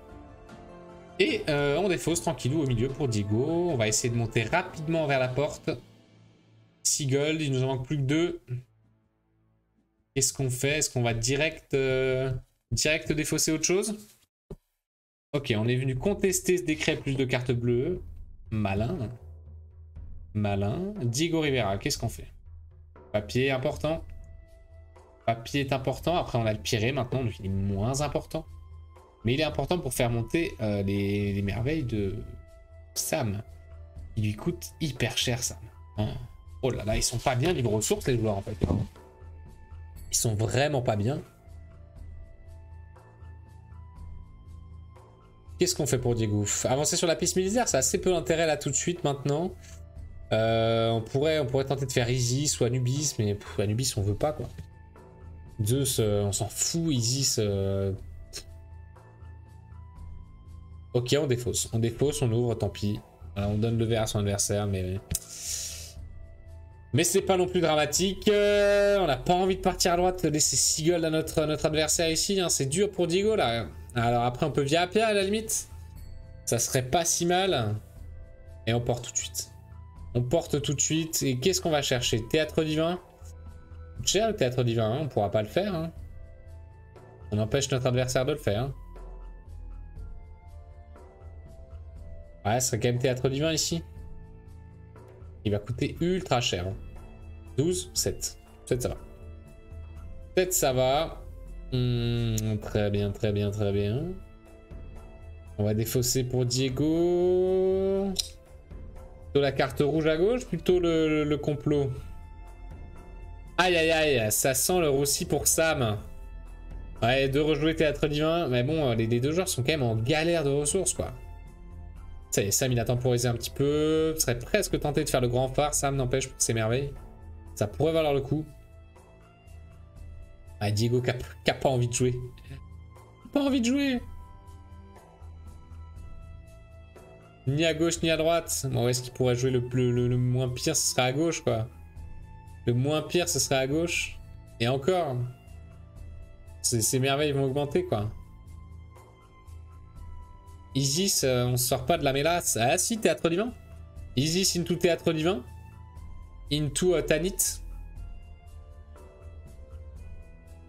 Et on défausse tranquillou au milieu pour Diego. On va essayer de monter rapidement vers la porte. 6 gold, il nous en manque plus que 2. Qu'est-ce qu'on fait? Est-ce qu'on va direct défausser autre chose? Ok, on est venu contester ce décret plus de cartes bleues. Malin. Malin. Diego Rivera, qu'est-ce qu'on fait? Papier important. Papier est important. Après, on a le piré maintenant, donc il est moins important. Mais il est important pour faire monter les merveilles de Sam. Il lui coûte hyper cher, Sam. Hein? Oh là là, ils sont pas bien libre ressources, les joueurs, en fait. Ils sont vraiment pas bien. Qu'est-ce qu'on fait pour Diego? Avancer sur la piste militaire, ça a assez peu d'intérêt là tout de suite maintenant. On pourrait tenter de faire Isis ou Anubis, mais Anubis on veut pas quoi. Zeus, on s'en fout. Isis... Ok, on défausse. On défausse, on ouvre, tant pis. On donne le verre à son adversaire, mais c'est pas non plus dramatique. On n'a pas envie de partir à droite, de laisser 6 gold à notre adversaire ici. Hein. C'est dur pour Diego là. Alors après, on peut via Appia à la limite. Ça serait pas si mal. Et on porte tout de suite. On porte tout de suite. Et qu'est-ce qu'on va chercher? Théâtre divin. Cher le théâtre divin, hein, on pourra pas le faire. Hein. On empêche notre adversaire de le faire. Hein. Ouais, ce serait quand même théâtre divin ici. Il va coûter ultra cher. Hein. 12, 7. 7 ça va. 7 ça va. Très bien, très bien, très bien. On va défausser pour Diego. Plutôt la carte rouge à gauche, plutôt le complot. Aïe aïe aïe, ça sent le roussi pour Sam. Ouais, de rejouer théâtre divin. Mais bon, les deux joueurs sont quand même en galère de ressources, quoi. Ça y est, Sam il a temporisé un petit peu. Serait presque tenté de faire le grand phare. Sam n'empêche pour ses merveilles. Ça pourrait valoir le coup. Ah, Diego qui a pas envie de jouer. Pas envie de jouer. Ni à gauche ni à droite. Bon, est-ce qu'il pourrait jouer le moins pire? Ce serait à gauche, quoi. Le moins pire, ce serait à gauche. Et encore. Ces merveilles vont augmenter, quoi. Isis, on sort pas de la mélasse. Ah si, théâtre divin. Isis into théâtre divin. Into Tanit.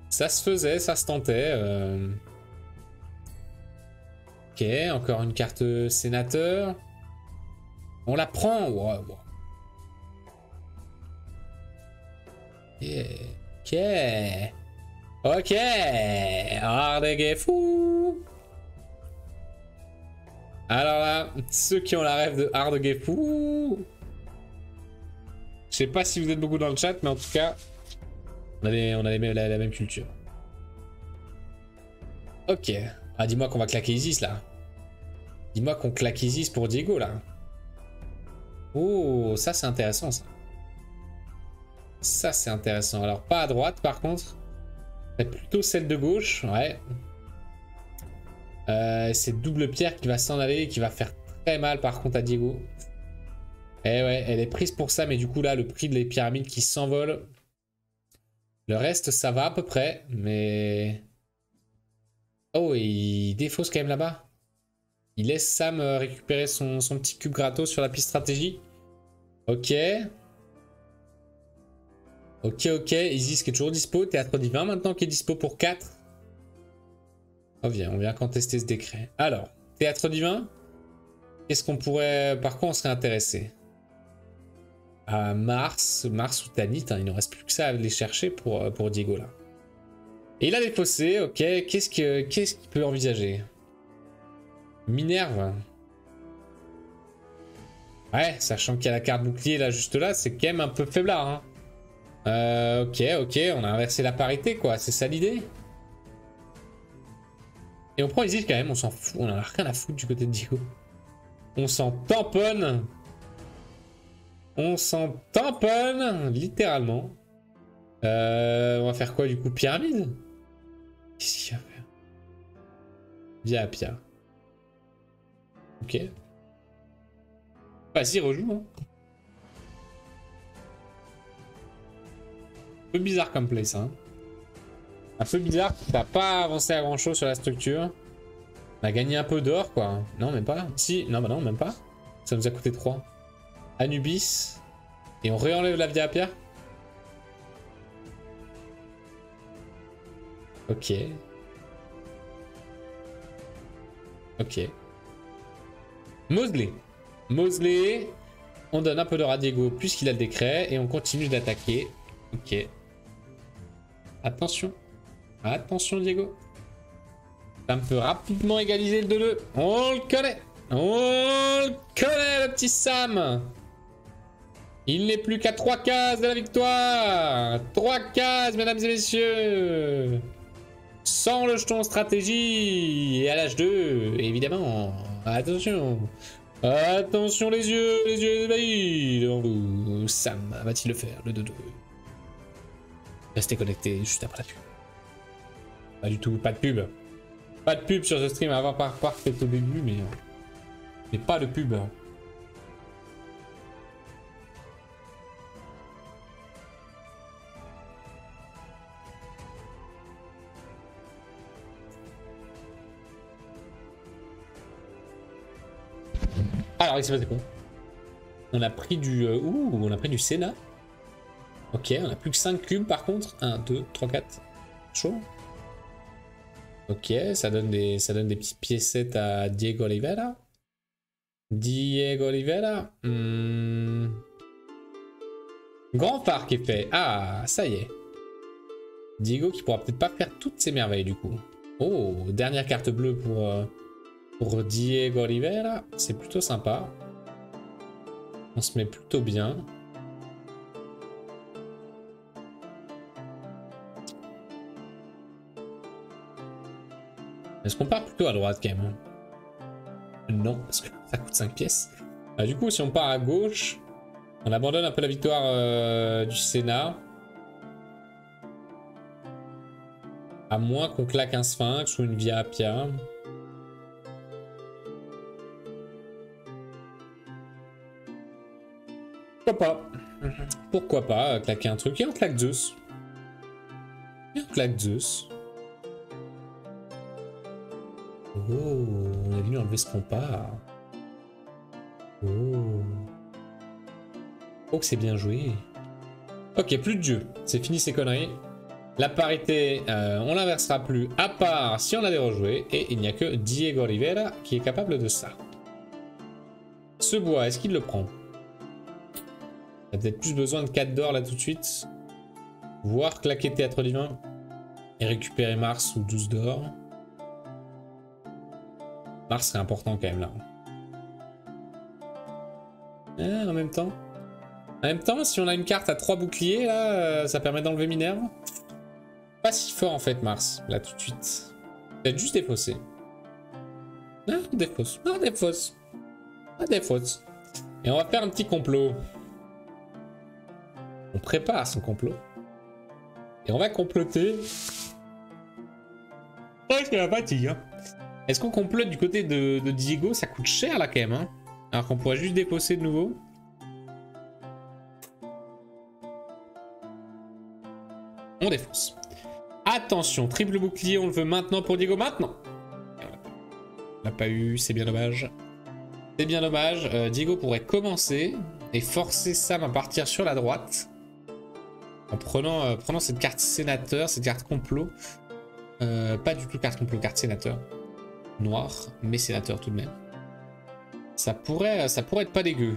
Ça se faisait, ça se tentait. Ok, encore une carte sénateur. On la prend. Wow, wow. Ok. Ok. Hardegefou. Alors là, ceux qui ont la rêve de Hardegefou. Je sais pas si vous êtes beaucoup dans le chat, mais en tout cas, on a la même culture. Ok. Ah, dis-moi qu'on va claquer Isis là. Dis-moi qu'on claque Isis pour Diego là. Oh, ça c'est intéressant ça. Ça c'est intéressant. Alors pas à droite par contre. C'est plutôt celle de gauche. Ouais. C'est double pierre qui va s'en aller et qui va faire très mal par contre à Diego. Eh ouais, elle est prise pour ça, mais du coup là, le prix des pyramides qui s'envolent. Le reste, ça va à peu près, mais... Oh, et il défausse quand même là-bas. Il laisse Sam récupérer son petit cube gratos sur la piste stratégie. Ok. Ok, ok. Isis qui est toujours dispo. Théâtre divin maintenant qui est dispo pour 4. Oh, on vient contester ce décret. Alors, théâtre divin. Qu'est-ce qu'on pourrait... Par quoi on serait intéressé? À Mars ou Tanit. Hein, il ne reste plus que ça à aller chercher pour Diego là. Et il a défaussé. Ok. Qu'est-ce qu'il peut envisager? Minerve. Ouais, sachant qu'il y a la carte bouclier là, juste là, c'est quand même un peu faiblard. Hein. Ok, ok, on a inversé la parité quoi, c'est ça l'idée. Et on prend Isis quand même, on s'en fout, on en a rien à foutre du côté de Diego. On s'en tamponne. On s'en tamponne, littéralement. On va faire quoi du coup? Pyramide? Qu'est-ce qu'il va faire? Via Appia. Ok. Vas-y, rejoue. Hein. Un peu bizarre comme play, ça. Hein. Un peu bizarre, t'as pas avancé à grand chose sur la structure. On a gagné un peu d'or, quoi. Non, même pas. Si, non, bah non, même pas. Ça nous a coûté 3. Anubis. Et on réenlève la Via Appia. Ok. Ok. Mosley. Mosley. On donne un peu d'or à Diego puisqu'il a le décret. Et on continue d'attaquer. Ok. Attention. Attention, Diego. Ça me peut rapidement égaliser le 2-2. On le connaît. On le connaît, le petit Sam. Il n'est plus qu'à 3 cases de la victoire. 3 cases, mesdames et messieurs. Sans le jeton stratégie. Et à l'âge 2, évidemment. Attention. Attention les yeux ébahis devant vous. Sam va-t-il le faire, le 2-2? Restez connectés juste après la pub. Pas du tout, pas de pub. Pas de pub sur ce stream, avant par peut-être au début, mais pas de pub. Alors, il s'est passé quoi? On a pris du... on a pris du Sénat. Ok, on a plus que 5 cubes par contre. 1, 2, 3, 4. Chaud. Ok, ça donne des petites piécettes à Diego Oliveira. Diego Oliveira. Grand phare qui est fait. Ah, ça y est. Diego qui pourra peut-être pas faire toutes ses merveilles du coup. Oh, dernière carte bleue pour Diego Oliveira. C'est plutôt sympa. On se met plutôt bien. Est-ce qu'on part plutôt à droite quand même? Non, parce que ça coûte 5 pièces. Du coup, si on part à gauche, on abandonne un peu la victoire du Sénat. À moins qu'on claque un Sphinx ou une Via Appia. Pourquoi pas? Pourquoi pas claquer un truc et on claque Zeus. Et on claque Zeus. Oh, on est venu enlever ce compas. Oh. Oh, que c'est bien joué. Ok, plus de jeu. C'est fini ces conneries. La parité, on l'inversera plus, à part si on a des rejoués. Et il n'y a que Diego Oliveira qui est capable de ça. Ce bois, est-ce qu'il le prend? Il a peut-être plus besoin de 4 d'or là tout de suite. Voire claquer Théâtre Divin. Et récupérer Mars ou 12 d'or. Mars serait important quand même là. En même temps. En même temps, si on a une carte à 3 boucliers là, ça permet d'enlever Minerve. Pas si fort en fait Mars, là tout de suite. Peut-être juste défausser. Ah, défausse. Ah, défausse. Ah, défausse. Et on va faire un petit complot. On prépare son complot. Et on va comploter. Ouais, c'est la fatigue. Hein. Est-ce qu'on complote du côté de Diego? Ça coûte cher là quand même. Hein. Alors qu'on pourrait juste défausser de nouveau. On défausse. Attention, triple bouclier, on le veut maintenant pour Diego, maintenant. On l'a pas eu, c'est bien dommage. C'est bien dommage. Diego pourrait commencer et forcer Sam à partir sur la droite. En prenant cette carte sénateur, cette carte complot. Pas du tout carte complot, carte sénateur. Noir, mais sénateur tout de même. Ça pourrait être pas dégueu.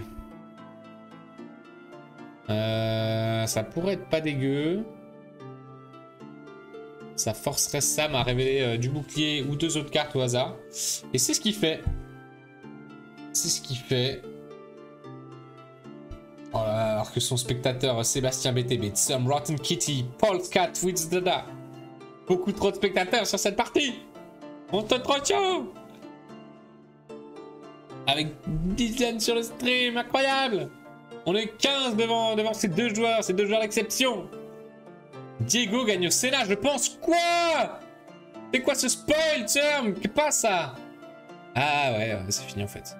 Ça pourrait être pas dégueu. Ça forcerait Sam à révéler du bouclier ou 2 autres cartes au hasard. Et c'est ce qu'il fait. C'est ce qu'il fait. Oh là là, alors que son spectateur Sébastien BTB, Some Rotten Kitty, Paul Cat with Dada. Beaucoup trop de spectateurs sur cette partie. On te trop chaud. Avec 10 dizaines sur le stream, incroyable. On est 15 devant ces deux joueurs d'exception. Diego gagne au Sénat, je pense. Quoi? C'est quoi ce spoil, terme? Qu'est-ce pas ça? Ah ouais, c'est fini en fait.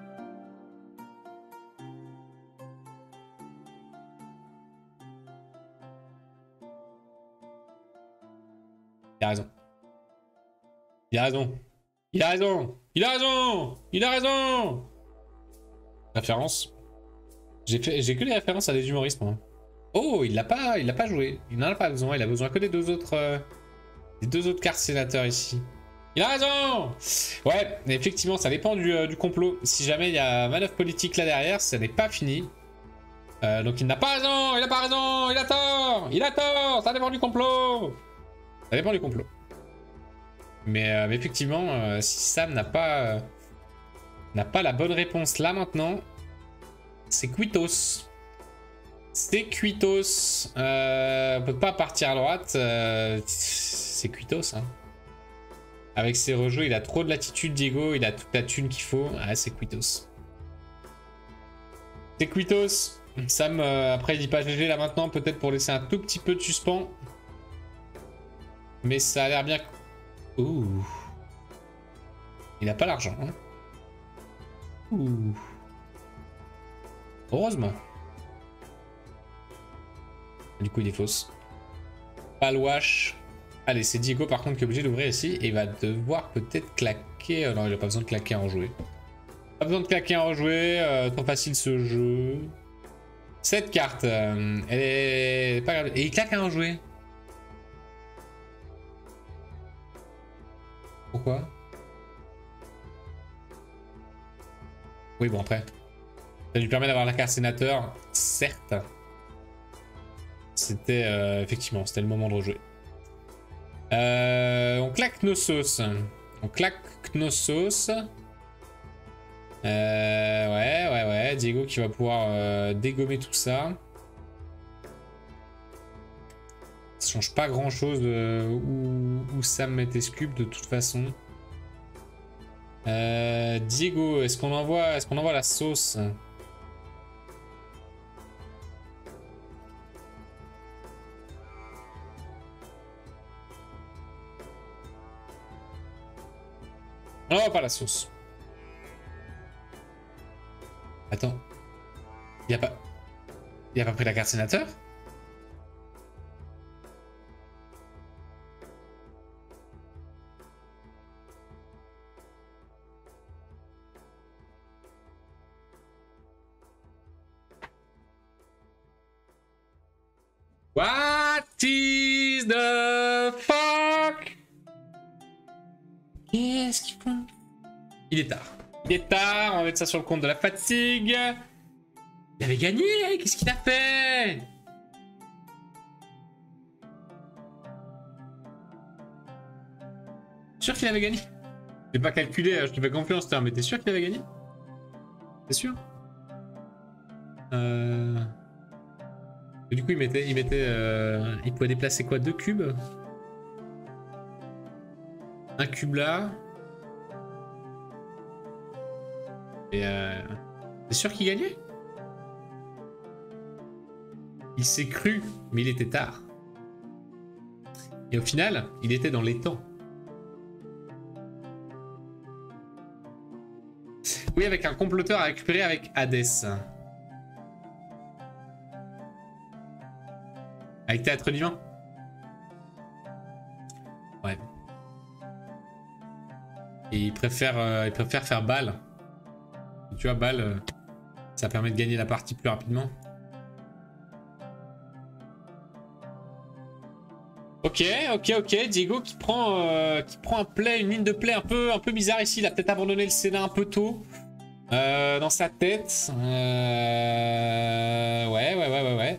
Il a raison. Il a raison. Il a raison. Il a raison. Il a raison. Référence. J'ai que les références à des humoristes, moi. Oh, il l'a pas joué. Il n'en a pas besoin. Il a besoin que des deux autres cartes sénateurs ici. Il a raison. Ouais, effectivement, ça dépend du complot. Si jamais il y a manœuvre politique là derrière, ça n'est pas fini. Donc il n'a pas raison. Il n'a pas raison. Il a tort. Il a tort. Ça dépend du complot. Ça dépend du complot. Mais effectivement, si Sam n'a pas la bonne réponse là maintenant, c'est Quitos. C'est Quitos. On peut pas partir à droite. C'est Quitos. Hein. Avec ses rejeux, il a trop de latitude, Diego. Il a toute la thune qu'il faut. Ah, c'est Quitos. C'est Quitos. Sam, après, il dit pas GG là maintenant. Peut-être pour laisser un tout petit peu de suspens. Mais ça a l'air bien. Ouh. Il a pas l'argent. Hein. Ouh. Heureusement. Du coup, il est fausse. Pas le wash. Allez, c'est Diego par contre qui est obligé d'ouvrir ici. Et il va devoir peut-être claquer. Non, il a pas besoin de claquer en jouer. Pas besoin de claquer un rejouer, trop facile ce jeu. Cette carte, elle est pas grave. Et il claque un rejouer. Pourquoi? Oui, bon, après. Ça lui permet d'avoir la carte sénateur, certes. C'était, effectivement, c'était le moment de rejouer. On claque Knossos. On claque Knossos. Ouais. Diego qui va pouvoir dégommer tout ça. Ça change pas grand chose où Sam met tes scubs de toute façon. Diego, est-ce qu'on envoie la sauce? Non, pas la sauce. Attends. Il a pas pris la carte sénateur? What is the fuck? Qu'est-ce qu'ils font? Il est tard. Il est tard, on va mettre ça sur le compte de la fatigue. Il avait gagné, qu'est-ce qu'il a fait? Sûr qu'il avait gagné? J'ai pas calculé, je te fais confiance, mais t'es sûr qu'il avait gagné? T'es sûr? Et du coup, il pouvait déplacer quoi? 2 cubes? Un cube là. Et t'es sûr qu'il gagnait? Il s'est cru, mais il était tard. Et au final, il était dans les temps. Oui, avec un comploteur à récupérer avec Hadès. Avec Théâtre Vivant. Ouais. Et il préfère faire balle. Tu vois, balle, ça permet de gagner la partie plus rapidement. Ok. Diego qui prend un play, une ligne de play un peu bizarre ici. Il a peut-être abandonné le Sénat un peu tôt. Dans sa tête. Ouais.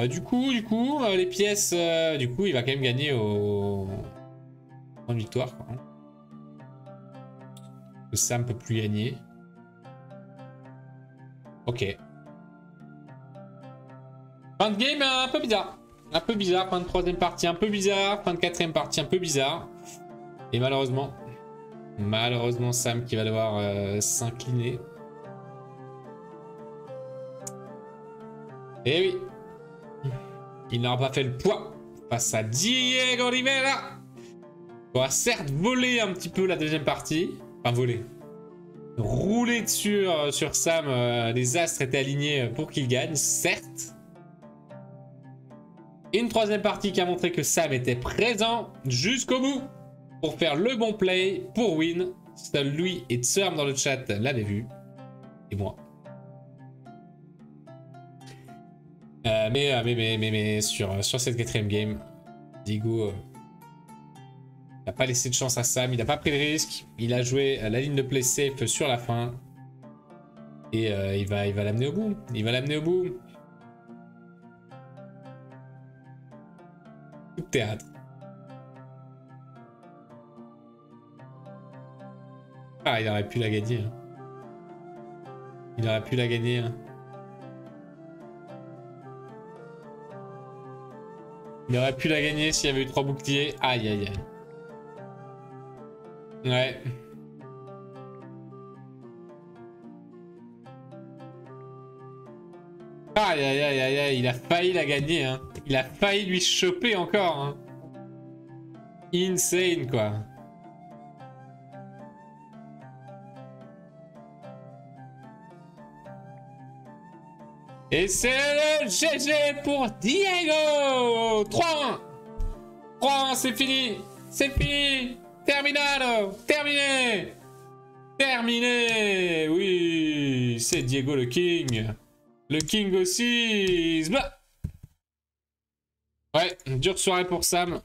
Du coup, les pièces. Du coup, il va quand même gagner en victoire. Quoi. Sam peut plus gagner. Ok. Fin de game un peu bizarre. Fin de troisième partie un peu bizarre. Fin de quatrième partie un peu bizarre. Et malheureusement, Sam qui va devoir s'incliner. Et oui. Il n'aura pas fait le poids face à Diego Rivera. On va certes voler un petit peu la deuxième partie. Enfin voler. Rouler dessus sur Sam. Les astres étaient alignés pour qu'il gagne, certes. Et une troisième partie qui a montré que Sam était présent jusqu'au bout pour faire le bon play pour win. Seul lui et Tsurm dans le chat l'avaient vu. Et moi. Mais sur cette quatrième game, Diego n'a pas laissé de chance à Sam. Il n'a pas pris de risque. Il a joué la ligne de play safe sur la fin. Et il va l'amener au bout. Coup de théâtre. Ah, il aurait pu la gagner. Hein. Il aurait pu la gagner. Hein. Il aurait pu la gagner s'il y avait eu 3 boucliers. Aïe, aïe, aïe. Ouais. Aïe, aïe, aïe, aïe, aïe. Il a failli la gagner. Hein. Il a failli lui choper encore. Hein. Insane, quoi. Et c'est le GG pour Diego. 3-1. 3-1, c'est fini. C'est fini. Terminado. Terminé. Oui. c'est Diego le King. Le King aussi. Bah. Ouais, dure soirée pour Sam.